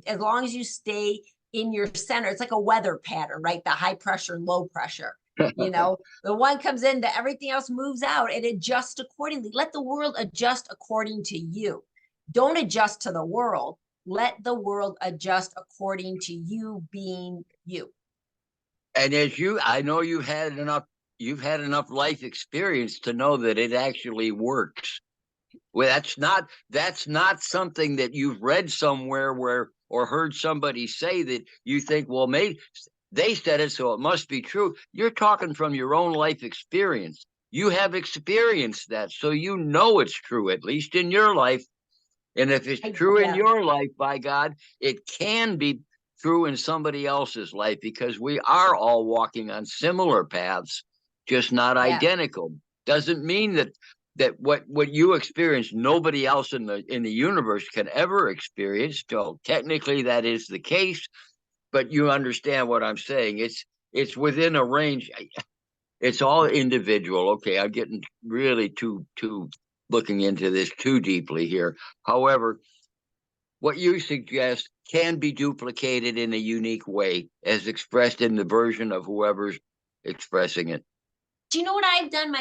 as long as you stay in your center, it's like a weather pattern, right? The high pressure and low pressure. The one comes in, that everything else moves out, and adjust accordingly. Let the world adjust according to you. Don't adjust to the world. Let the world adjust according to you being you. And I know you've had enough life experience to know that it actually works. Well, that's not something that you've read somewhere or heard somebody say that you think, well, maybe they said it, so it must be true. You're talking from your own life experience. You have experienced that, so you know it's true, at least in your life. And if it's true in your life, by God, it can be true in somebody else's life, because we are all walking on similar paths, just not identical. Doesn't mean that what you experience, nobody else in the universe can ever experience. So technically that is the case, but you understand what I'm saying. It's within a range. It's all individual. Okay, I'm getting really too looking into this too deeply here. However, what you suggest can be duplicated in a unique way, as expressed in the version of whoever's expressing it. Do you know what I've done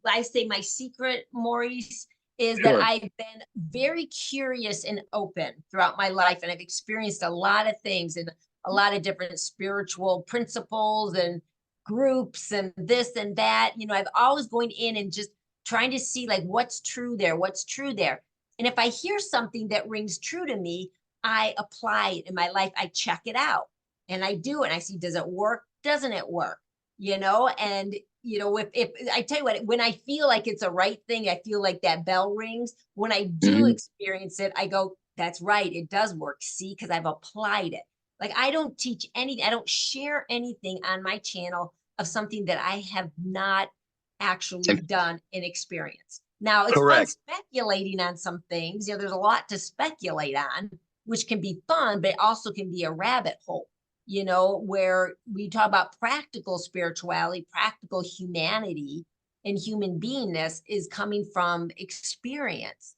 I say my secret, Maurice, is that I've been very curious and open throughout my life, and I've experienced a lot of things and a lot of different spiritual principles and groups and this and that. I've always going in and just trying to see like what's true there. And if I hear something that rings true to me, I apply it in my life. I check it out and I do it. And I see, does it work? Doesn't it work? And if I tell you what, when I feel like it's a right thing, I feel like that bell rings. When I do experience it, I go, that's right, it does work. See, because I've applied it. Like, I don't teach anything, I don't share anything on my channel of something that I have not actually done and experienced. Now, it's fun speculating on some things. There's a lot to speculate on, which can be fun, but it also can be a rabbit hole, where we talk about practical spirituality, practical humanity, and human beingness is coming from experience.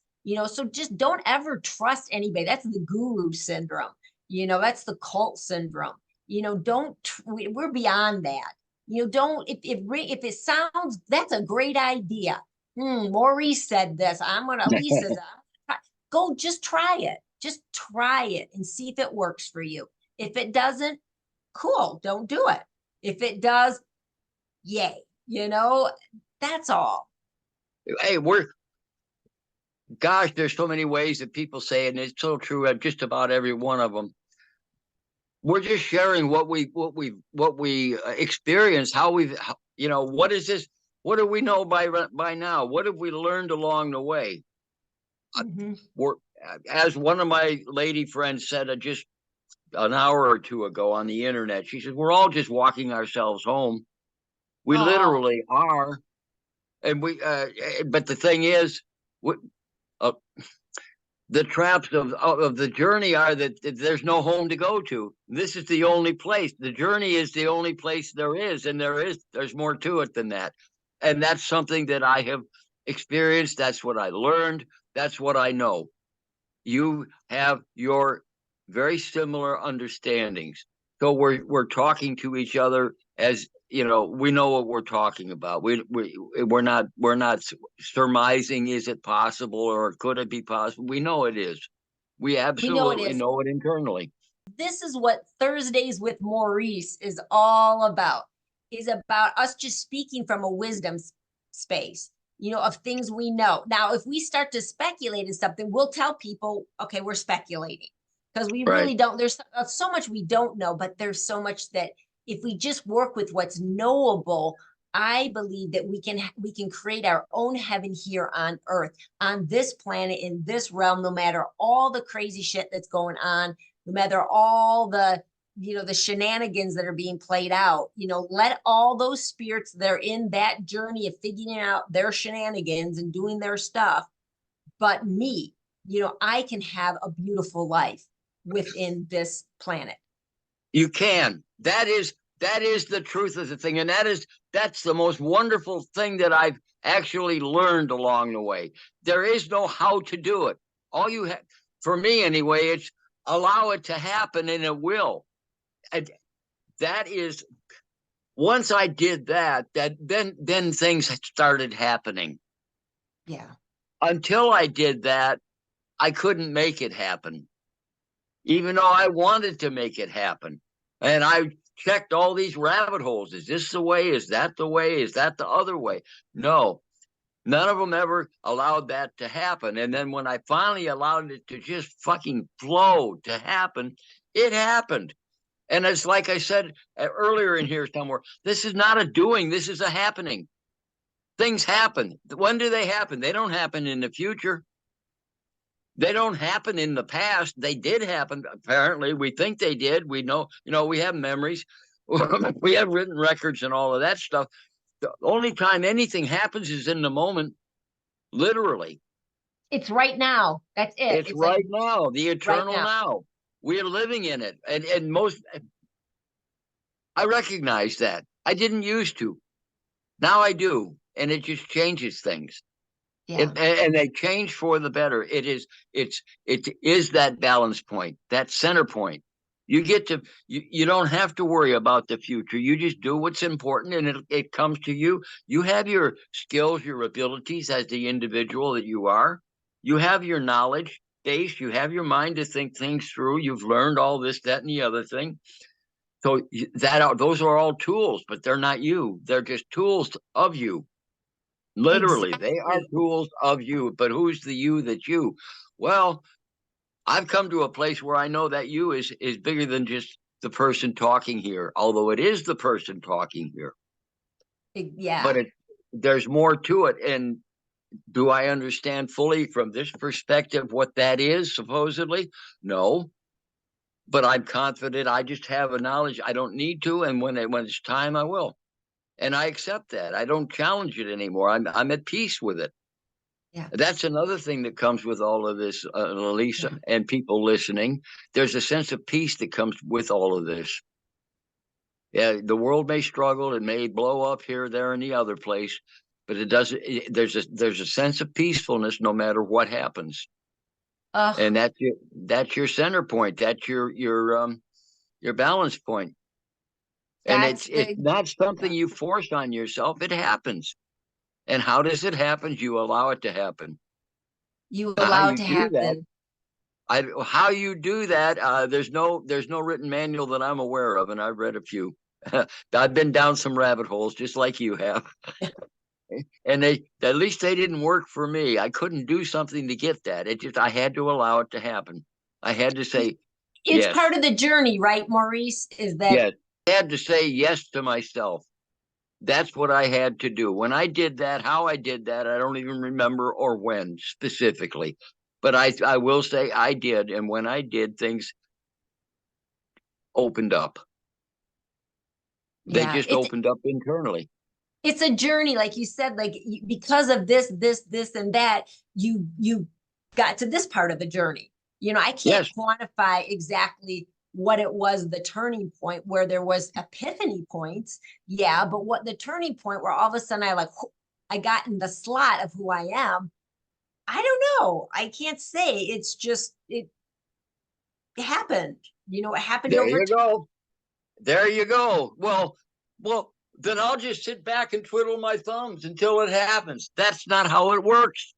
So just don't ever trust anybody. That's the guru syndrome. That's the cult syndrome. We're beyond that. Don't, if it sounds, that's a great idea. Maurice said this. Elisa, go just try it. Just try it and see if it works for you. If it doesn't, cool, don't do it. If it does, yay. That's all. Hey, there's so many ways that people say it, and it's so true at just about every one of them. We're just sharing what we experience, what is this? What do we know by now? What have we learned along the way? As one of my lady friends said just an hour or two ago on the internet, she says, we're all just walking ourselves home. We literally are. And but the thing is, the traps of the journey are that there's no home to go to. This is the only place. The journey is the only place there is, and there's more to it than that. And that's something that I have experienced. That's what I learned. That's what I know. You have your very similar understandings. So we're talking to each other as we know what we're talking about. We're not surmising, is it possible or could it be possible? We know it is. We absolutely know it internally. This is what Thursdays with Maurice is all about. Is about us just speaking from a wisdom space, of things we know. Now, if we start to speculate in something, we'll tell people, okay, we're speculating, because we really don't. There's so much we don't know, but there's so much that if we just work with what's knowable, I believe that we can create our own heaven here on earth, on this planet, in this realm, no matter all the crazy shit that's going on, no matter all the the shenanigans that are being played out. Let all those spirits that are in that journey of figuring out their shenanigans and doing their stuff. But me, I can have a beautiful life within this planet. You can. That is the truth of the thing. And that's the most wonderful thing that I've actually learned along the way. There is no how to do it. All you have, for me anyway, it's allow it to happen, and it will. And that is, once I did that, then things started happening. Yeah. Until I did that, I couldn't make it happen, even though I wanted to make it happen. And I checked all these rabbit holes. Is this the way? Is that the way? Is that the other way? No, none of them ever allowed that to happen. And then when I finally allowed it to just fucking flow to happen, it happened. And it's like I said earlier in here somewhere, this is not a doing, this is a happening. Things happen. When do they happen? They don't happen in the future. They don't happen in the past. They did happen. Apparently, we think they did. We know, we have memories. We have written records and all of that stuff. The only time anything happens is in the moment, literally. It's right now. That's it. It's right now, the eternal right now. We are living in it. And most, I recognize that. I didn't used to. Now I do. And it just changes things. Yeah. And they change for the better. It is that balance point, that center point. You get to, you don't have to worry about the future. You just do what's important, and it comes to you. You have your skills, your abilities as the individual that you are. You have your knowledge base. You have your mind to think things through. You've learned all this, that, and the other thing. So those are all tools, but they're not you. They're just tools of you. Literally, Exactly. they are tools of you, but who's the you that you? Well, I've come to a place where I know that you is bigger than just the person talking here, although it is the person talking here. Yeah. But there's more to it. And do I understand fully from this perspective what that is, supposedly? No. But I'm confident. I just have a knowledge. I don't need to. And when it's time, I will. And I accept that. I don't challenge it anymore. I'm at peace with it. Yeah. That's another thing that comes with all of this, Elisa, and people listening. There's a sense of peace that comes with all of this. Yeah, the world may struggle. It may blow up here, there, and the other place, but it doesn't. There's a sense of peacefulness no matter what happens. And that's your center point. That's your balance point. And it's not something you force on yourself. It happens. And how does it happen? You allow it to happen. You allow it to happen. happen. How you do that? There's no written manual that I'm aware of, and I've read a few. I've been down some rabbit holes, just like you have. And at least they didn't work for me. I couldn't do something to get that. I had to allow it to happen. I had to say, it's yes. part of the journey, right, Maurice? Is that? Yes. I had to say yes to myself. That's what I had to do. When I did that, how I did that, I don't even remember or when specifically. But I will say I did. And when I did, things opened up. They just opened up internally. It's a journey, like you said, like because of this, and that, you got to this part of the journey. I can't quantify exactly what it was, the turning point where there was epiphany points. Yeah. But what the turning point where all of a sudden I got in the slot of who I am. I don't know. I can't say. It's just, it happened, it happened. There you go. There you go. Well, then I'll just sit back and twiddle my thumbs until it happens. That's not how it works.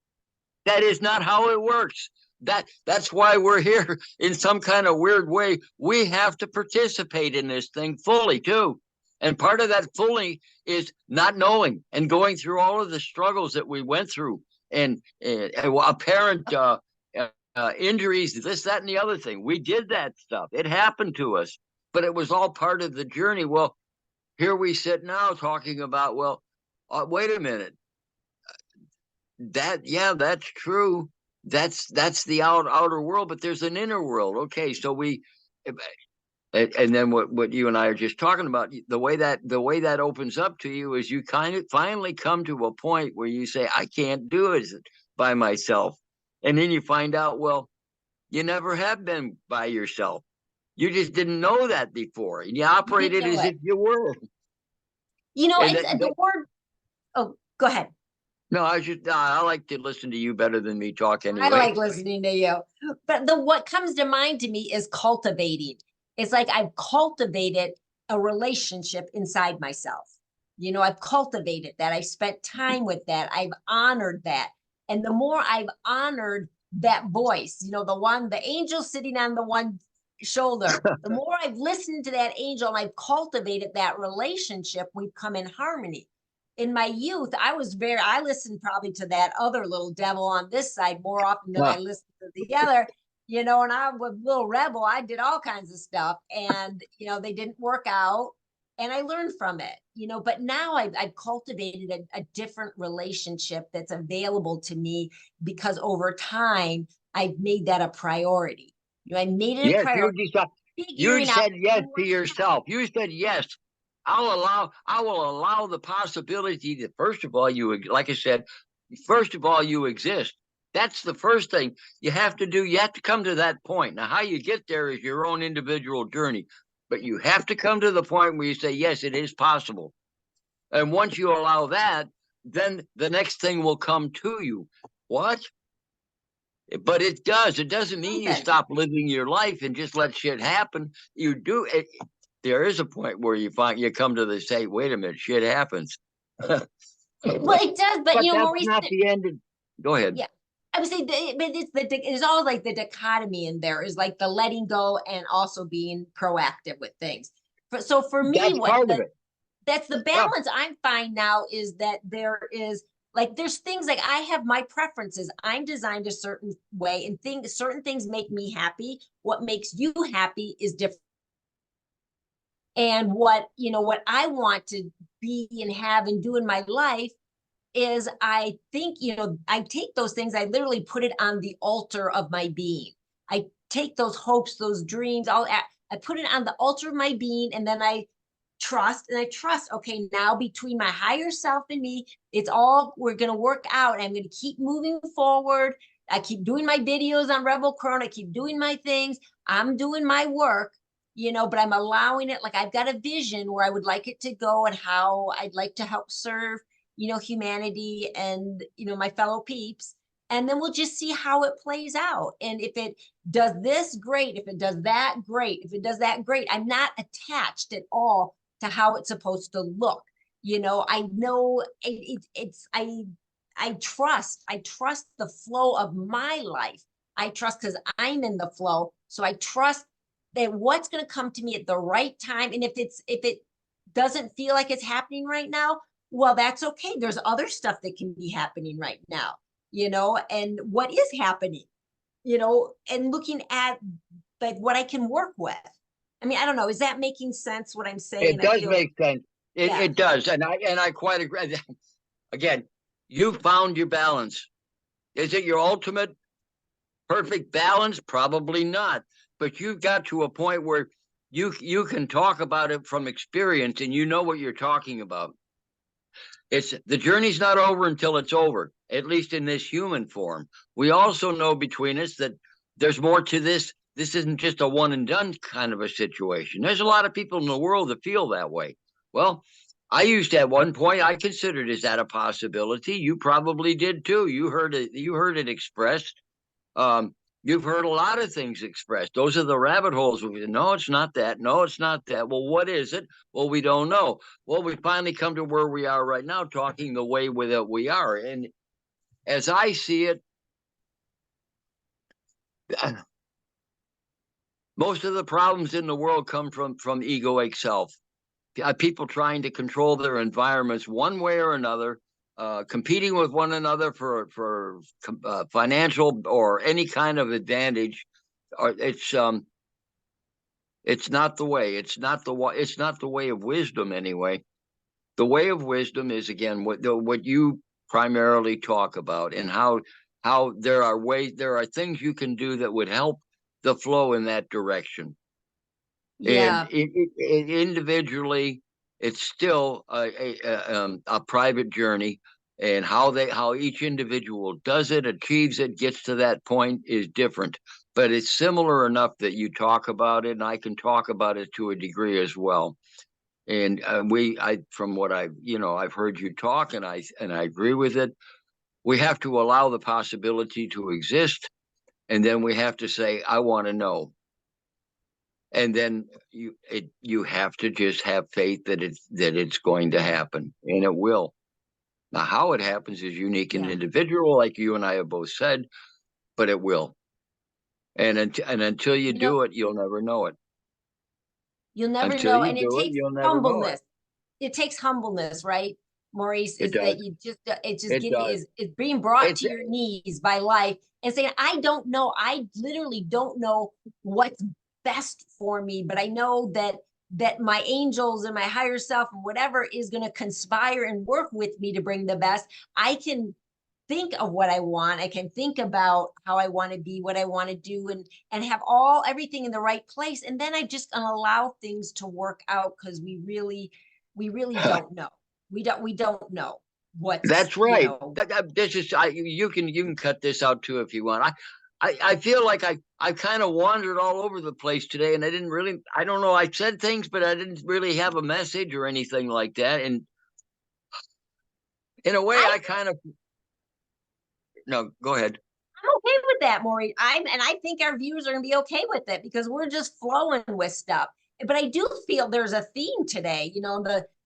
That is not how it works. That's why we're here in some kind of weird way. We have to participate in this thing fully too. And part of that fully is not knowing and going through all of the struggles that we went through and apparent injuries, this, that, and the other thing. We did that stuff. It happened to us, but it was all part of the journey. Well, here we sit now talking about, wait a minute. That's true. That's the outer world, but there's an inner world. Okay, so and then what you and I are just talking about, the way that opens up to you is you kind of finally come to a point where you say, I can't do it by myself. And then you find out, you never have been by yourself. You just didn't know that before. And you operated as if you were. It's the word. Oh, go ahead. No, I like to listen to you better than me talk I anyway. like listening to you. But what comes to mind to me is cultivating. It's like I've cultivated a relationship inside myself. I've cultivated that. I've spent time with that. I've honored that. And the more I've honored that voice, the angel sitting on the one shoulder, the more I've listened to that angel and I've cultivated that relationship, we've come in harmony. In my youth, I listened probably to that other little devil on this side more often than I listened to the other, and I was a little rebel. I did all kinds of stuff and, they didn't work out and I learned from it, but now I've cultivated a different relationship that's available to me because over time I've made that a priority. I made it a Yes, priority, you figuring out said yes to what's yourself. You said yes. I will allow the possibility that first of all, like I said, first of all, you exist. That's the first thing you have to do. You have to come to that point. Now, how you get there is your own individual journey, but you have to come to the point where you say, yes, it is possible. And once you allow that, then the next thing will come to you. What? But it does. It doesn't mean you something. stop living your life and just let shit happen. You do it. There is a point where you come to the say, wait a minute, shit happens. but Well, it does, but that's Maurice, not the end. Go ahead. yeah, I would say, but it's all like the dichotomy in there is like the letting go and also being proactive with things. So for me, That's part of it. that's the Yeah. balance I'm finding now is that there's things like I have my preferences. I'm designed a certain way, and certain things make me happy. What makes you happy is different. And what I want to be and have and do in my life is I think, I take those things, I literally put it on the altar of my being. I take those hopes, those dreams, I put it on the altar of my being, and then I trust, okay, now between my higher self and me, we're going to work out. I'm going to keep moving forward. I keep doing my videos on Rebel Crone. I keep doing my things. I'm doing my work, but I'm allowing it. Like I've got a vision where I would like it to go and how I'd like to help serve humanity and, my fellow peeps. And then we'll just see how it plays out. And if it does this, great. If it does that, great. If it does that, great. I'm not attached at all to how it's supposed to look. I know I trust the flow of my life. I trust because I'm in the flow. So I trust that what's going to come to me at the right time. And if it doesn't feel like it's happening right now, well, that's okay. There's other stuff that can be happening right now, and what is happening, and looking at like what I can work with. I mean, I don't know. Is that making sense what I'm saying? It I does feel, make sense. yeah, It does. And I quite agree. Again, you found your balance. Is it your ultimate perfect balance? Probably not. But you've got to a point where you can talk about it from experience and you know what you're talking about. It's the journey's not over until it's over, at least in this human form. We also know between us that there's more to this. This isn't just a one and done kind of a situation. There's a lot of people in the world that feel that way. Well, I used to at one point, I considered, is that a possibility? You probably did too. You heard it expressed. Um, you've heard a lot of things expressed. Those are the rabbit holes. No, it's not that. No, it's not that. Well, what is it? Well, we don't know. Well, we finally come to where we are right now, talking the way that we are. And as I see it, most of the problems in the world come from egoic self. People trying to control their environments one way or another, competing with one another for financial or any kind of advantage. Or it's not the way. It's not the way of wisdom anyway. The way of wisdom is again what you primarily talk about, and how there are things you can do that would help the flow in that direction. And yeah, individually, it's still a private journey, and how each individual does it, achieves it, gets to that point is different. But it's similar enough that you talk about it, and I can talk about it to a degree as well. And from what I've heard you talk, and I agree with it. we have to allow the possibility to exist, and then we have to say, I want to know. And then you have to just have faith that it's going to happen, and it will. Now, how it happens is unique and individual, like you and I have both said, but it will. And until you do it, you'll never know it. You'll never until know. you And it do it, takes you'll never know humbleness. It takes humbleness, right, Maurice? It Is that does. you just it's just It getting does. is being brought It's to your knees by life and saying, I don't know. I literally don't know what's best for me, but I know that my angels and my higher self and whatever is going to conspire and work with me to bring the best. I can think of what I want. I can think about how I want to be, what I want to do, and have everything in the right place. And then I just gonna allow things to work out, because we really don't know. We don't know what's, That's right. This is you can cut this out too if you want. I feel like I kind of wandered all over the place today, and I don't know, I said things, but I didn't really have a message or anything like that. And in a way, I kind of no, go ahead. I'm okay with that, Maureen. I think our viewers are gonna be okay with it, because we're just flowing with stuff. But I do feel there's a theme today.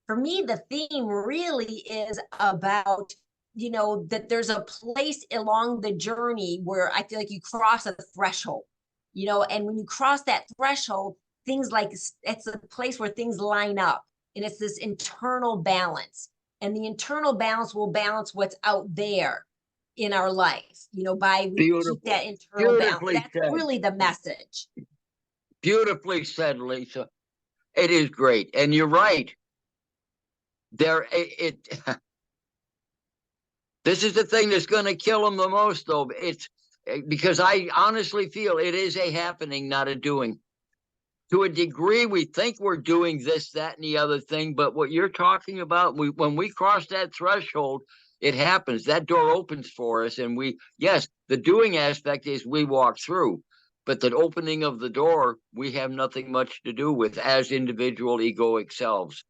For me, the theme really is about, that there's a place along the journey where I feel like you cross a threshold, and when you cross that threshold, things like it's a place where things line up, and it's this internal balance. And the internal balance will balance what's out there in our life, by we keep that internal balance. That's really the message. Beautifully said, Lisa. It is great. And you're right. This is the thing that's going to kill them the most, though. It's because I honestly feel it is a happening, not a doing. To a degree, we think we're doing this, that, and the other thing. But what you're talking about, when we cross that threshold, it happens. That door opens for us. And yes, the doing aspect is we walk through. But the opening of the door, we have nothing much to do with as individual egoic selves.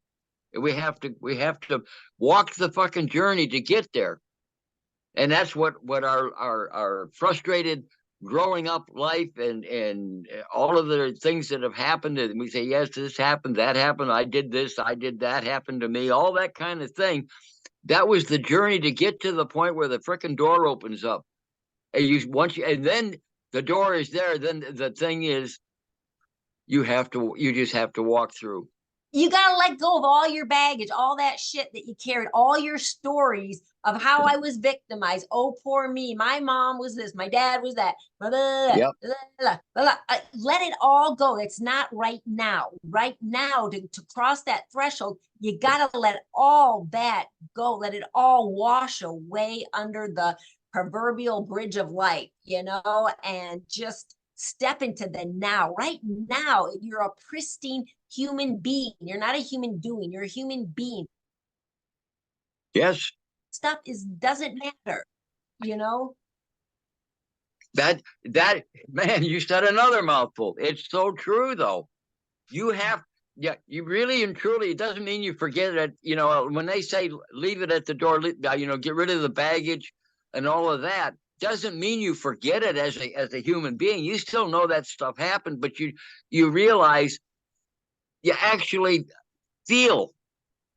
We have to walk the fucking journey to get there. And that's what our frustrated growing up life and all of the things that have happened, and we say, yes, this happened, that happened, I did this, I did that, happened to me, all that kind of thing. That was the journey to get to the point where the freaking door opens up. And then the door is there. Then the thing is, you just have to walk through. You got to let go of all your baggage, all that shit that you carried, all your stories of how I was victimized. Oh, poor me. My mom was this. My dad was that. Blah, blah, Yep. blah, blah, blah. Let it all go. It's not right now. Right now, to cross that threshold, you got to let all that go. Let it all wash away under the proverbial bridge of life, and just step into the now. Right now, you're a pristine human being. You're not a human doing. You're a human being. Yes. Stuff doesn't matter, That man, you said another mouthful. It's so true, though. You really and truly, it doesn't mean you forget it. When they say leave it at the door, get rid of the baggage and all of that, doesn't mean you forget it as a human being. You still know that stuff happened, but you realize you actually feel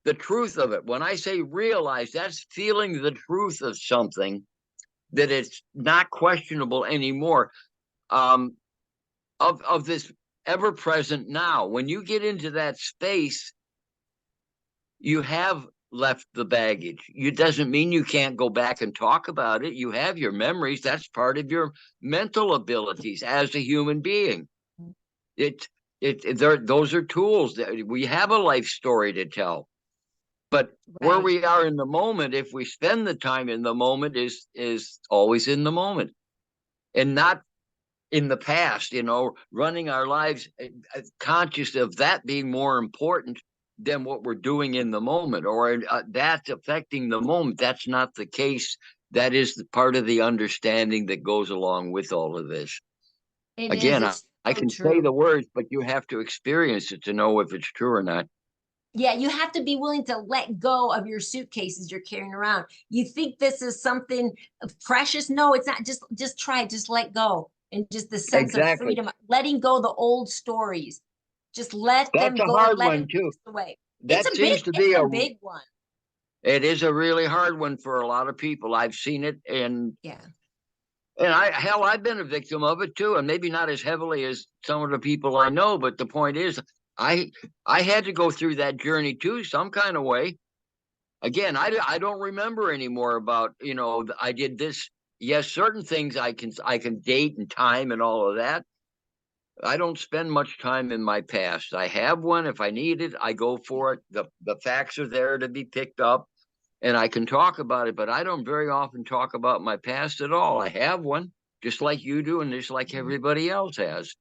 the truth of it. When I say realize, that's feeling the truth of something, that it's not questionable anymore, of this ever present now. When you get into that space, you have left the baggage. It doesn't mean you can't go back and talk about it. You have your memories. That's part of your mental abilities as a human being. Those are tools that we have a life story to tell. But where we are in the moment, if we spend the time in the moment, is always in the moment and not in the past, running our lives conscious of that being more important than what we're doing in the moment, or that's affecting the moment. That's not the case. That is part of the understanding that goes along with all of this. Again, I can say the words, but you have to experience it to know if it's true or not. Yeah, you have to be willing to let go of your suitcases you're carrying around. You think this is something precious? No, it's not. Just try, just let go. And just the sense of Exactly. freedom, letting go the old stories. Just let That's them a go, hard let one them too. drift away. That seems to be It's a big one. it is a really hard one for a lot of people. I've seen it, Yeah. and I've been a victim of it too, and maybe not as heavily as some of the people I know, but the point is, I I had to go through that journey too, some kind of way. Again, I don't remember anymore about, I did this. Yes, certain things I can date and time and all of that. I don't spend much time in my past. I have one. If I need it, I go for it. The facts are there to be picked up, and I can talk about it, but I don't very often talk about my past at all. I have one, just like you do, and just like everybody else has.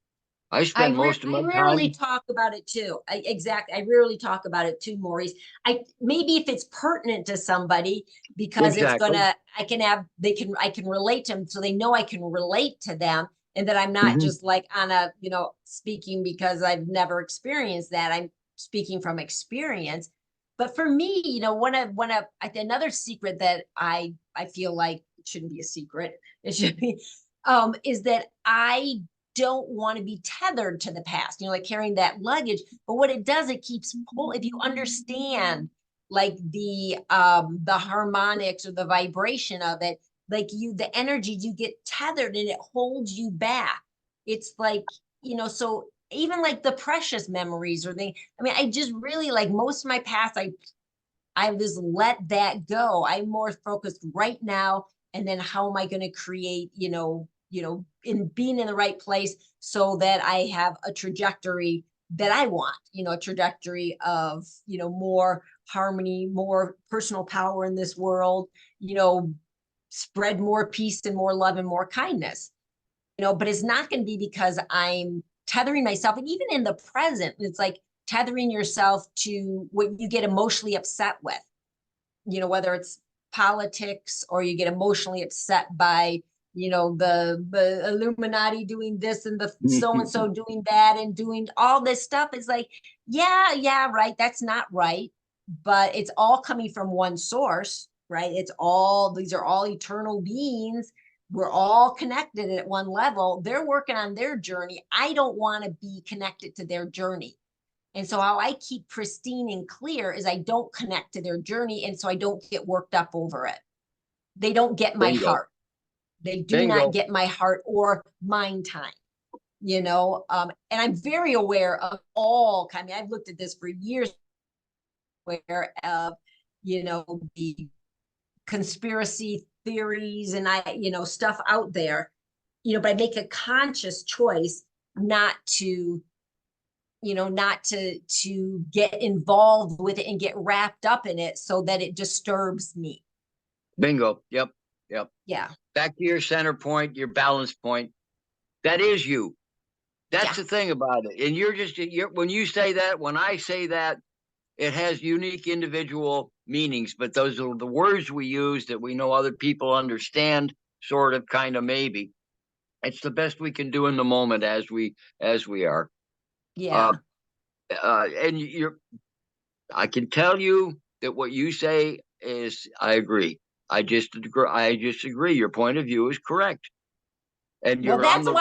I spend most of I my rarely time. talk about it too. Exactly. I rarely talk about it too, Maurice. I maybe if it's pertinent to somebody because it's Exactly. gonna, I can relate to them, so they know I can relate to them, and that I'm not Hmm. just like on a, speaking because I've never experienced that. I'm speaking from experience. But for me, another secret that I feel like it shouldn't be a secret. It should be, is that I don't want to be tethered to the past, like carrying that luggage. But what it does, it keeps pull. If you understand like the harmonics or the vibration of it, like the energy, you get tethered and it holds you back. It's like, so even like the precious memories or I mean, I just really like most of my past, I just let that go. I'm more focused right now. And then how am I going to create, in being in the right place so that I have a trajectory that I want, a trajectory of, more harmony, more personal power in this world, spread more peace and more love and more kindness, but it's not going to be because I'm tethering myself. And even in the present, it's like tethering yourself to what you get emotionally upset with, whether it's politics or you get emotionally upset by, the Illuminati doing this and the so and so doing that and doing all this stuff. Is like, yeah, right. That's not right. But it's all coming from one source, right? These are all eternal beings. We're all connected at one level. They're working on their journey. I don't want to be connected to their journey. And so how I keep pristine and clear is I don't connect to their journey. And so I don't get worked up over it. They don't get my Bingo. heart. They do not Bingo. get my heart or mind time, and I'm very aware of all kind. I mean, I've looked at this for years, aware of, the conspiracy theories and stuff out there, but I make a conscious choice not to get involved with it and get wrapped up in it so that it disturbs me. Bingo. Yep. Yep. Yeah. Back to your center point, your balance point. That is you. That's Yeah. the thing about it. And when you say that, when I say that, it has unique individual meanings, but those are the words we use that we know other people understand, sort of, kind of, maybe. It's the best we can do in the moment as we are. Uh, Yeah. and I can tell you that what you say is, I agree. I just agree. Your point of view is correct, and Well, you're on the.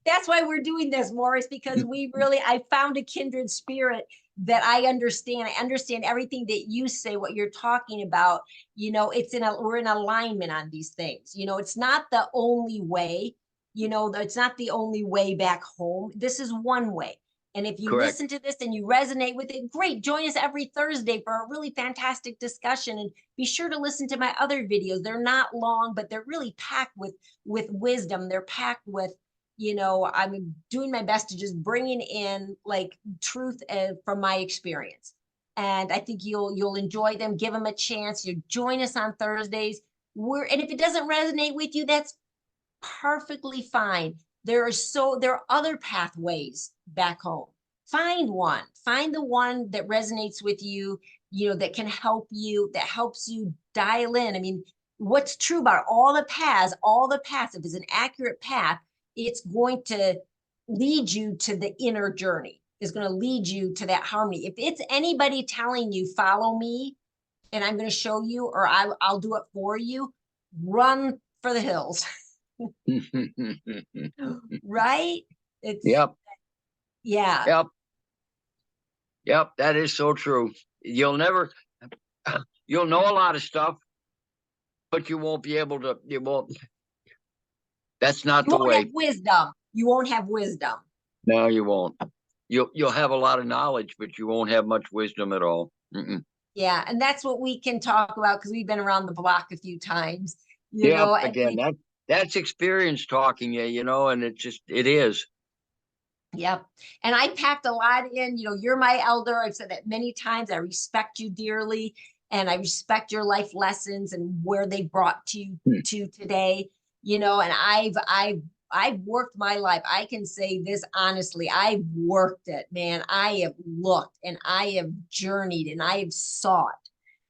that's why we're doing this, Maurice, because I found a kindred spirit that I understand. I understand everything that you say, what you're talking about. We're in alignment on these things. It's not the only way, it's not the only way back home. This is one way. And if you Correct. listen to this and you resonate with it, great. Join us every Thursday for a really fantastic discussion. And be sure to listen to my other videos. They're not long, but they're really packed with wisdom. They're packed with, I'm doing my best to just bringing in like truth from my experience. And I think you'll enjoy them. Give them a chance. You join us on Thursdays. And if it doesn't resonate with you, that's perfectly fine. There are other pathways back home. Find one. Find the one that resonates with you, that can help you, that helps you dial in. I mean, what's true about all the paths, if it's an accurate path, it's going to lead you to the inner journey. is going to lead you to that harmony. If it's anybody telling you, follow me, and I'm going to show you, or I'll do it for you, run for the hills. Right? It's, Yep. yeah. Yep. Yep. That is so true. You'll know a lot of stuff, but you won't be able to, that's not You the won't have way. wisdom. You won't have wisdom. No, you won't. You'll have a lot of knowledge, but you won't have much wisdom at all. Yeah. And that's what we can talk about because we've been around the block a few times, Yep. and Again, that's experience talking, and it is. yep. And I packed a lot in, you're my elder. I've said that many times. I respect you dearly and I respect your life lessons and where they brought you to today, and I've worked my life. I can say this honestly. I've worked it, man. I have looked and I have journeyed and I have sought,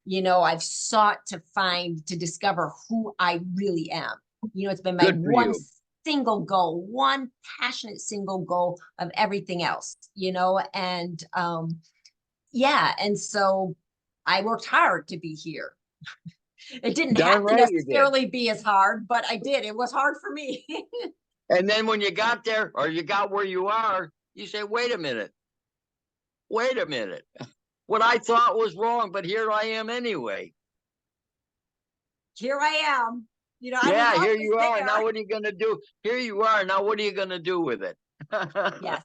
I've sought to discover who I really am. It's been my Good for one you. single goal, one passionate single goal of everything else, and yeah. And so I worked hard to be here. It didn't Darn have to right you did. necessarily be as hard, but I did. It was hard for me. And then when you got there or you got where you are, you say, wait a minute. What I thought was wrong, but here I am anyway. Here I am. I was Yeah, here always you are. there. Now what are you going to do? Here you are. Now what are you going to do with it? Yes.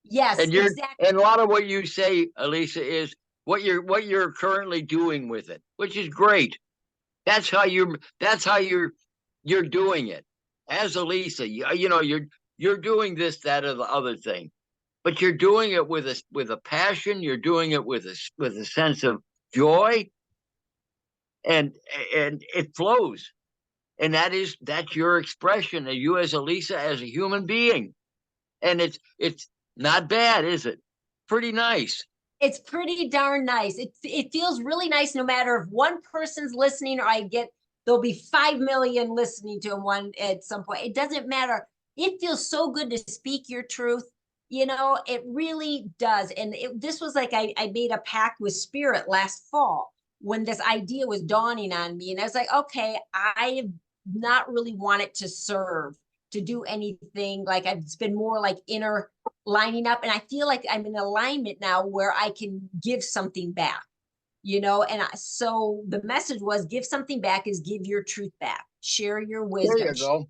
Yes, And exactly. a lot of what you say, Elisa, is what you're currently doing with it, which is great. That's how you're doing it. As Elisa, you're doing this, that, or the other thing, but you're doing it with a passion. You're doing it with a sense of joy, and it flows. And that's your expression of you as Elisa, as a human being. And it's not bad, is it? Pretty nice. It's pretty darn nice. It feels really nice no matter if one person's listening or there'll be 5 million listening to one at some point. It doesn't matter. It feels so good to speak your truth. It really does. And this was like I made a pact with spirit last fall when this idea was dawning on me. And I was like, okay, I have not really wanted to serve, to do anything. Like it's been more like inner lining up. And I feel like I'm in alignment now where I can give something back, so the message was give something back is give your truth back, share your There wisdom, you go.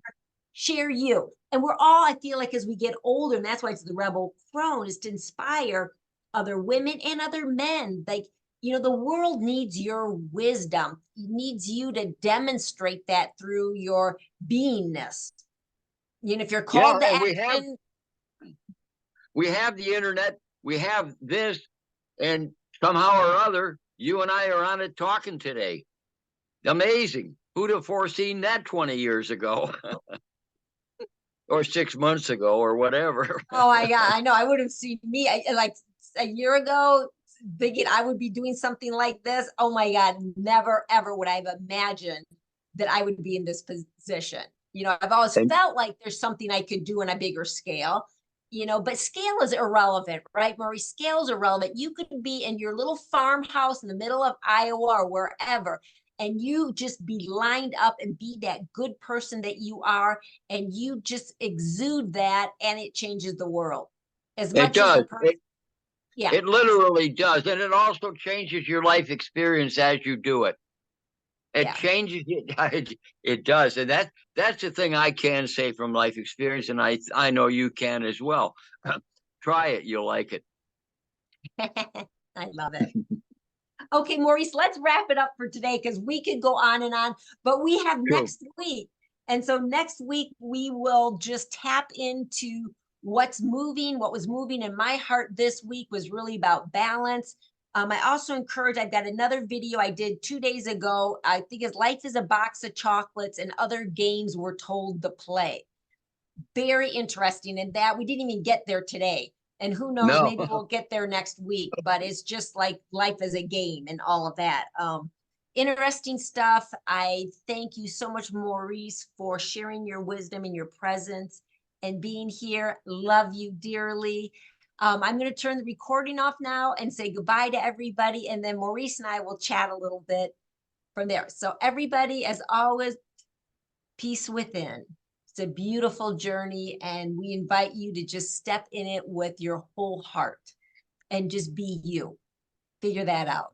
share you. And we're all, I feel like as we get older, and that's why it's the Rebel Crone, is to inspire other women and other men. Like, the world needs your wisdom. It needs you to demonstrate that through your beingness. If you're Yeah, called to and action. we have the internet, we have this, and somehow or other, you and I are on it talking today. Amazing. Who'd have foreseen that 20 years ago? Or 6 months ago, or whatever. Oh my God, I know. I would have seen me like a year ago thinking I would be doing something like this. Oh my God, never ever would I have imagined that I would be in this position. I've always And felt like there's something I could do on a bigger scale, but scale is irrelevant, right, Maurice? Scale is irrelevant. You could be in your little farmhouse in the middle of Iowa or wherever, and you just be lined up and be that good person that you are, and you just exude that, and it changes the world as it much as the does. person. Yeah. It literally does. And it also changes your life experience as you do it. It Yeah. changes it. It does. And that's the thing I can say from life experience. And I know you can as well. Try it. You'll like it. I love it. Okay, Maurice, let's wrap it up for today because we could go on and on, but we have True. next week. And so next week, we will just tap into what was moving in my heart this week was really about balance. I also encourage, I've got another video I did 2 days ago. I think his life is a box of chocolates and other games we're told to play. Very interesting in that we didn't even get there today. And who knows, maybe we'll get there next week, but it's just like life is a game and all of that. Interesting stuff. I thank you so much, Maurice, for sharing your wisdom and your presence and being here. Love you dearly. I'm going to turn the recording off now and say goodbye to everybody. And then Maurice and I will chat a little bit from there. So everybody, as always, peace within. It's a beautiful journey, and we invite you to just step in it with your whole heart and just be you. Figure that out.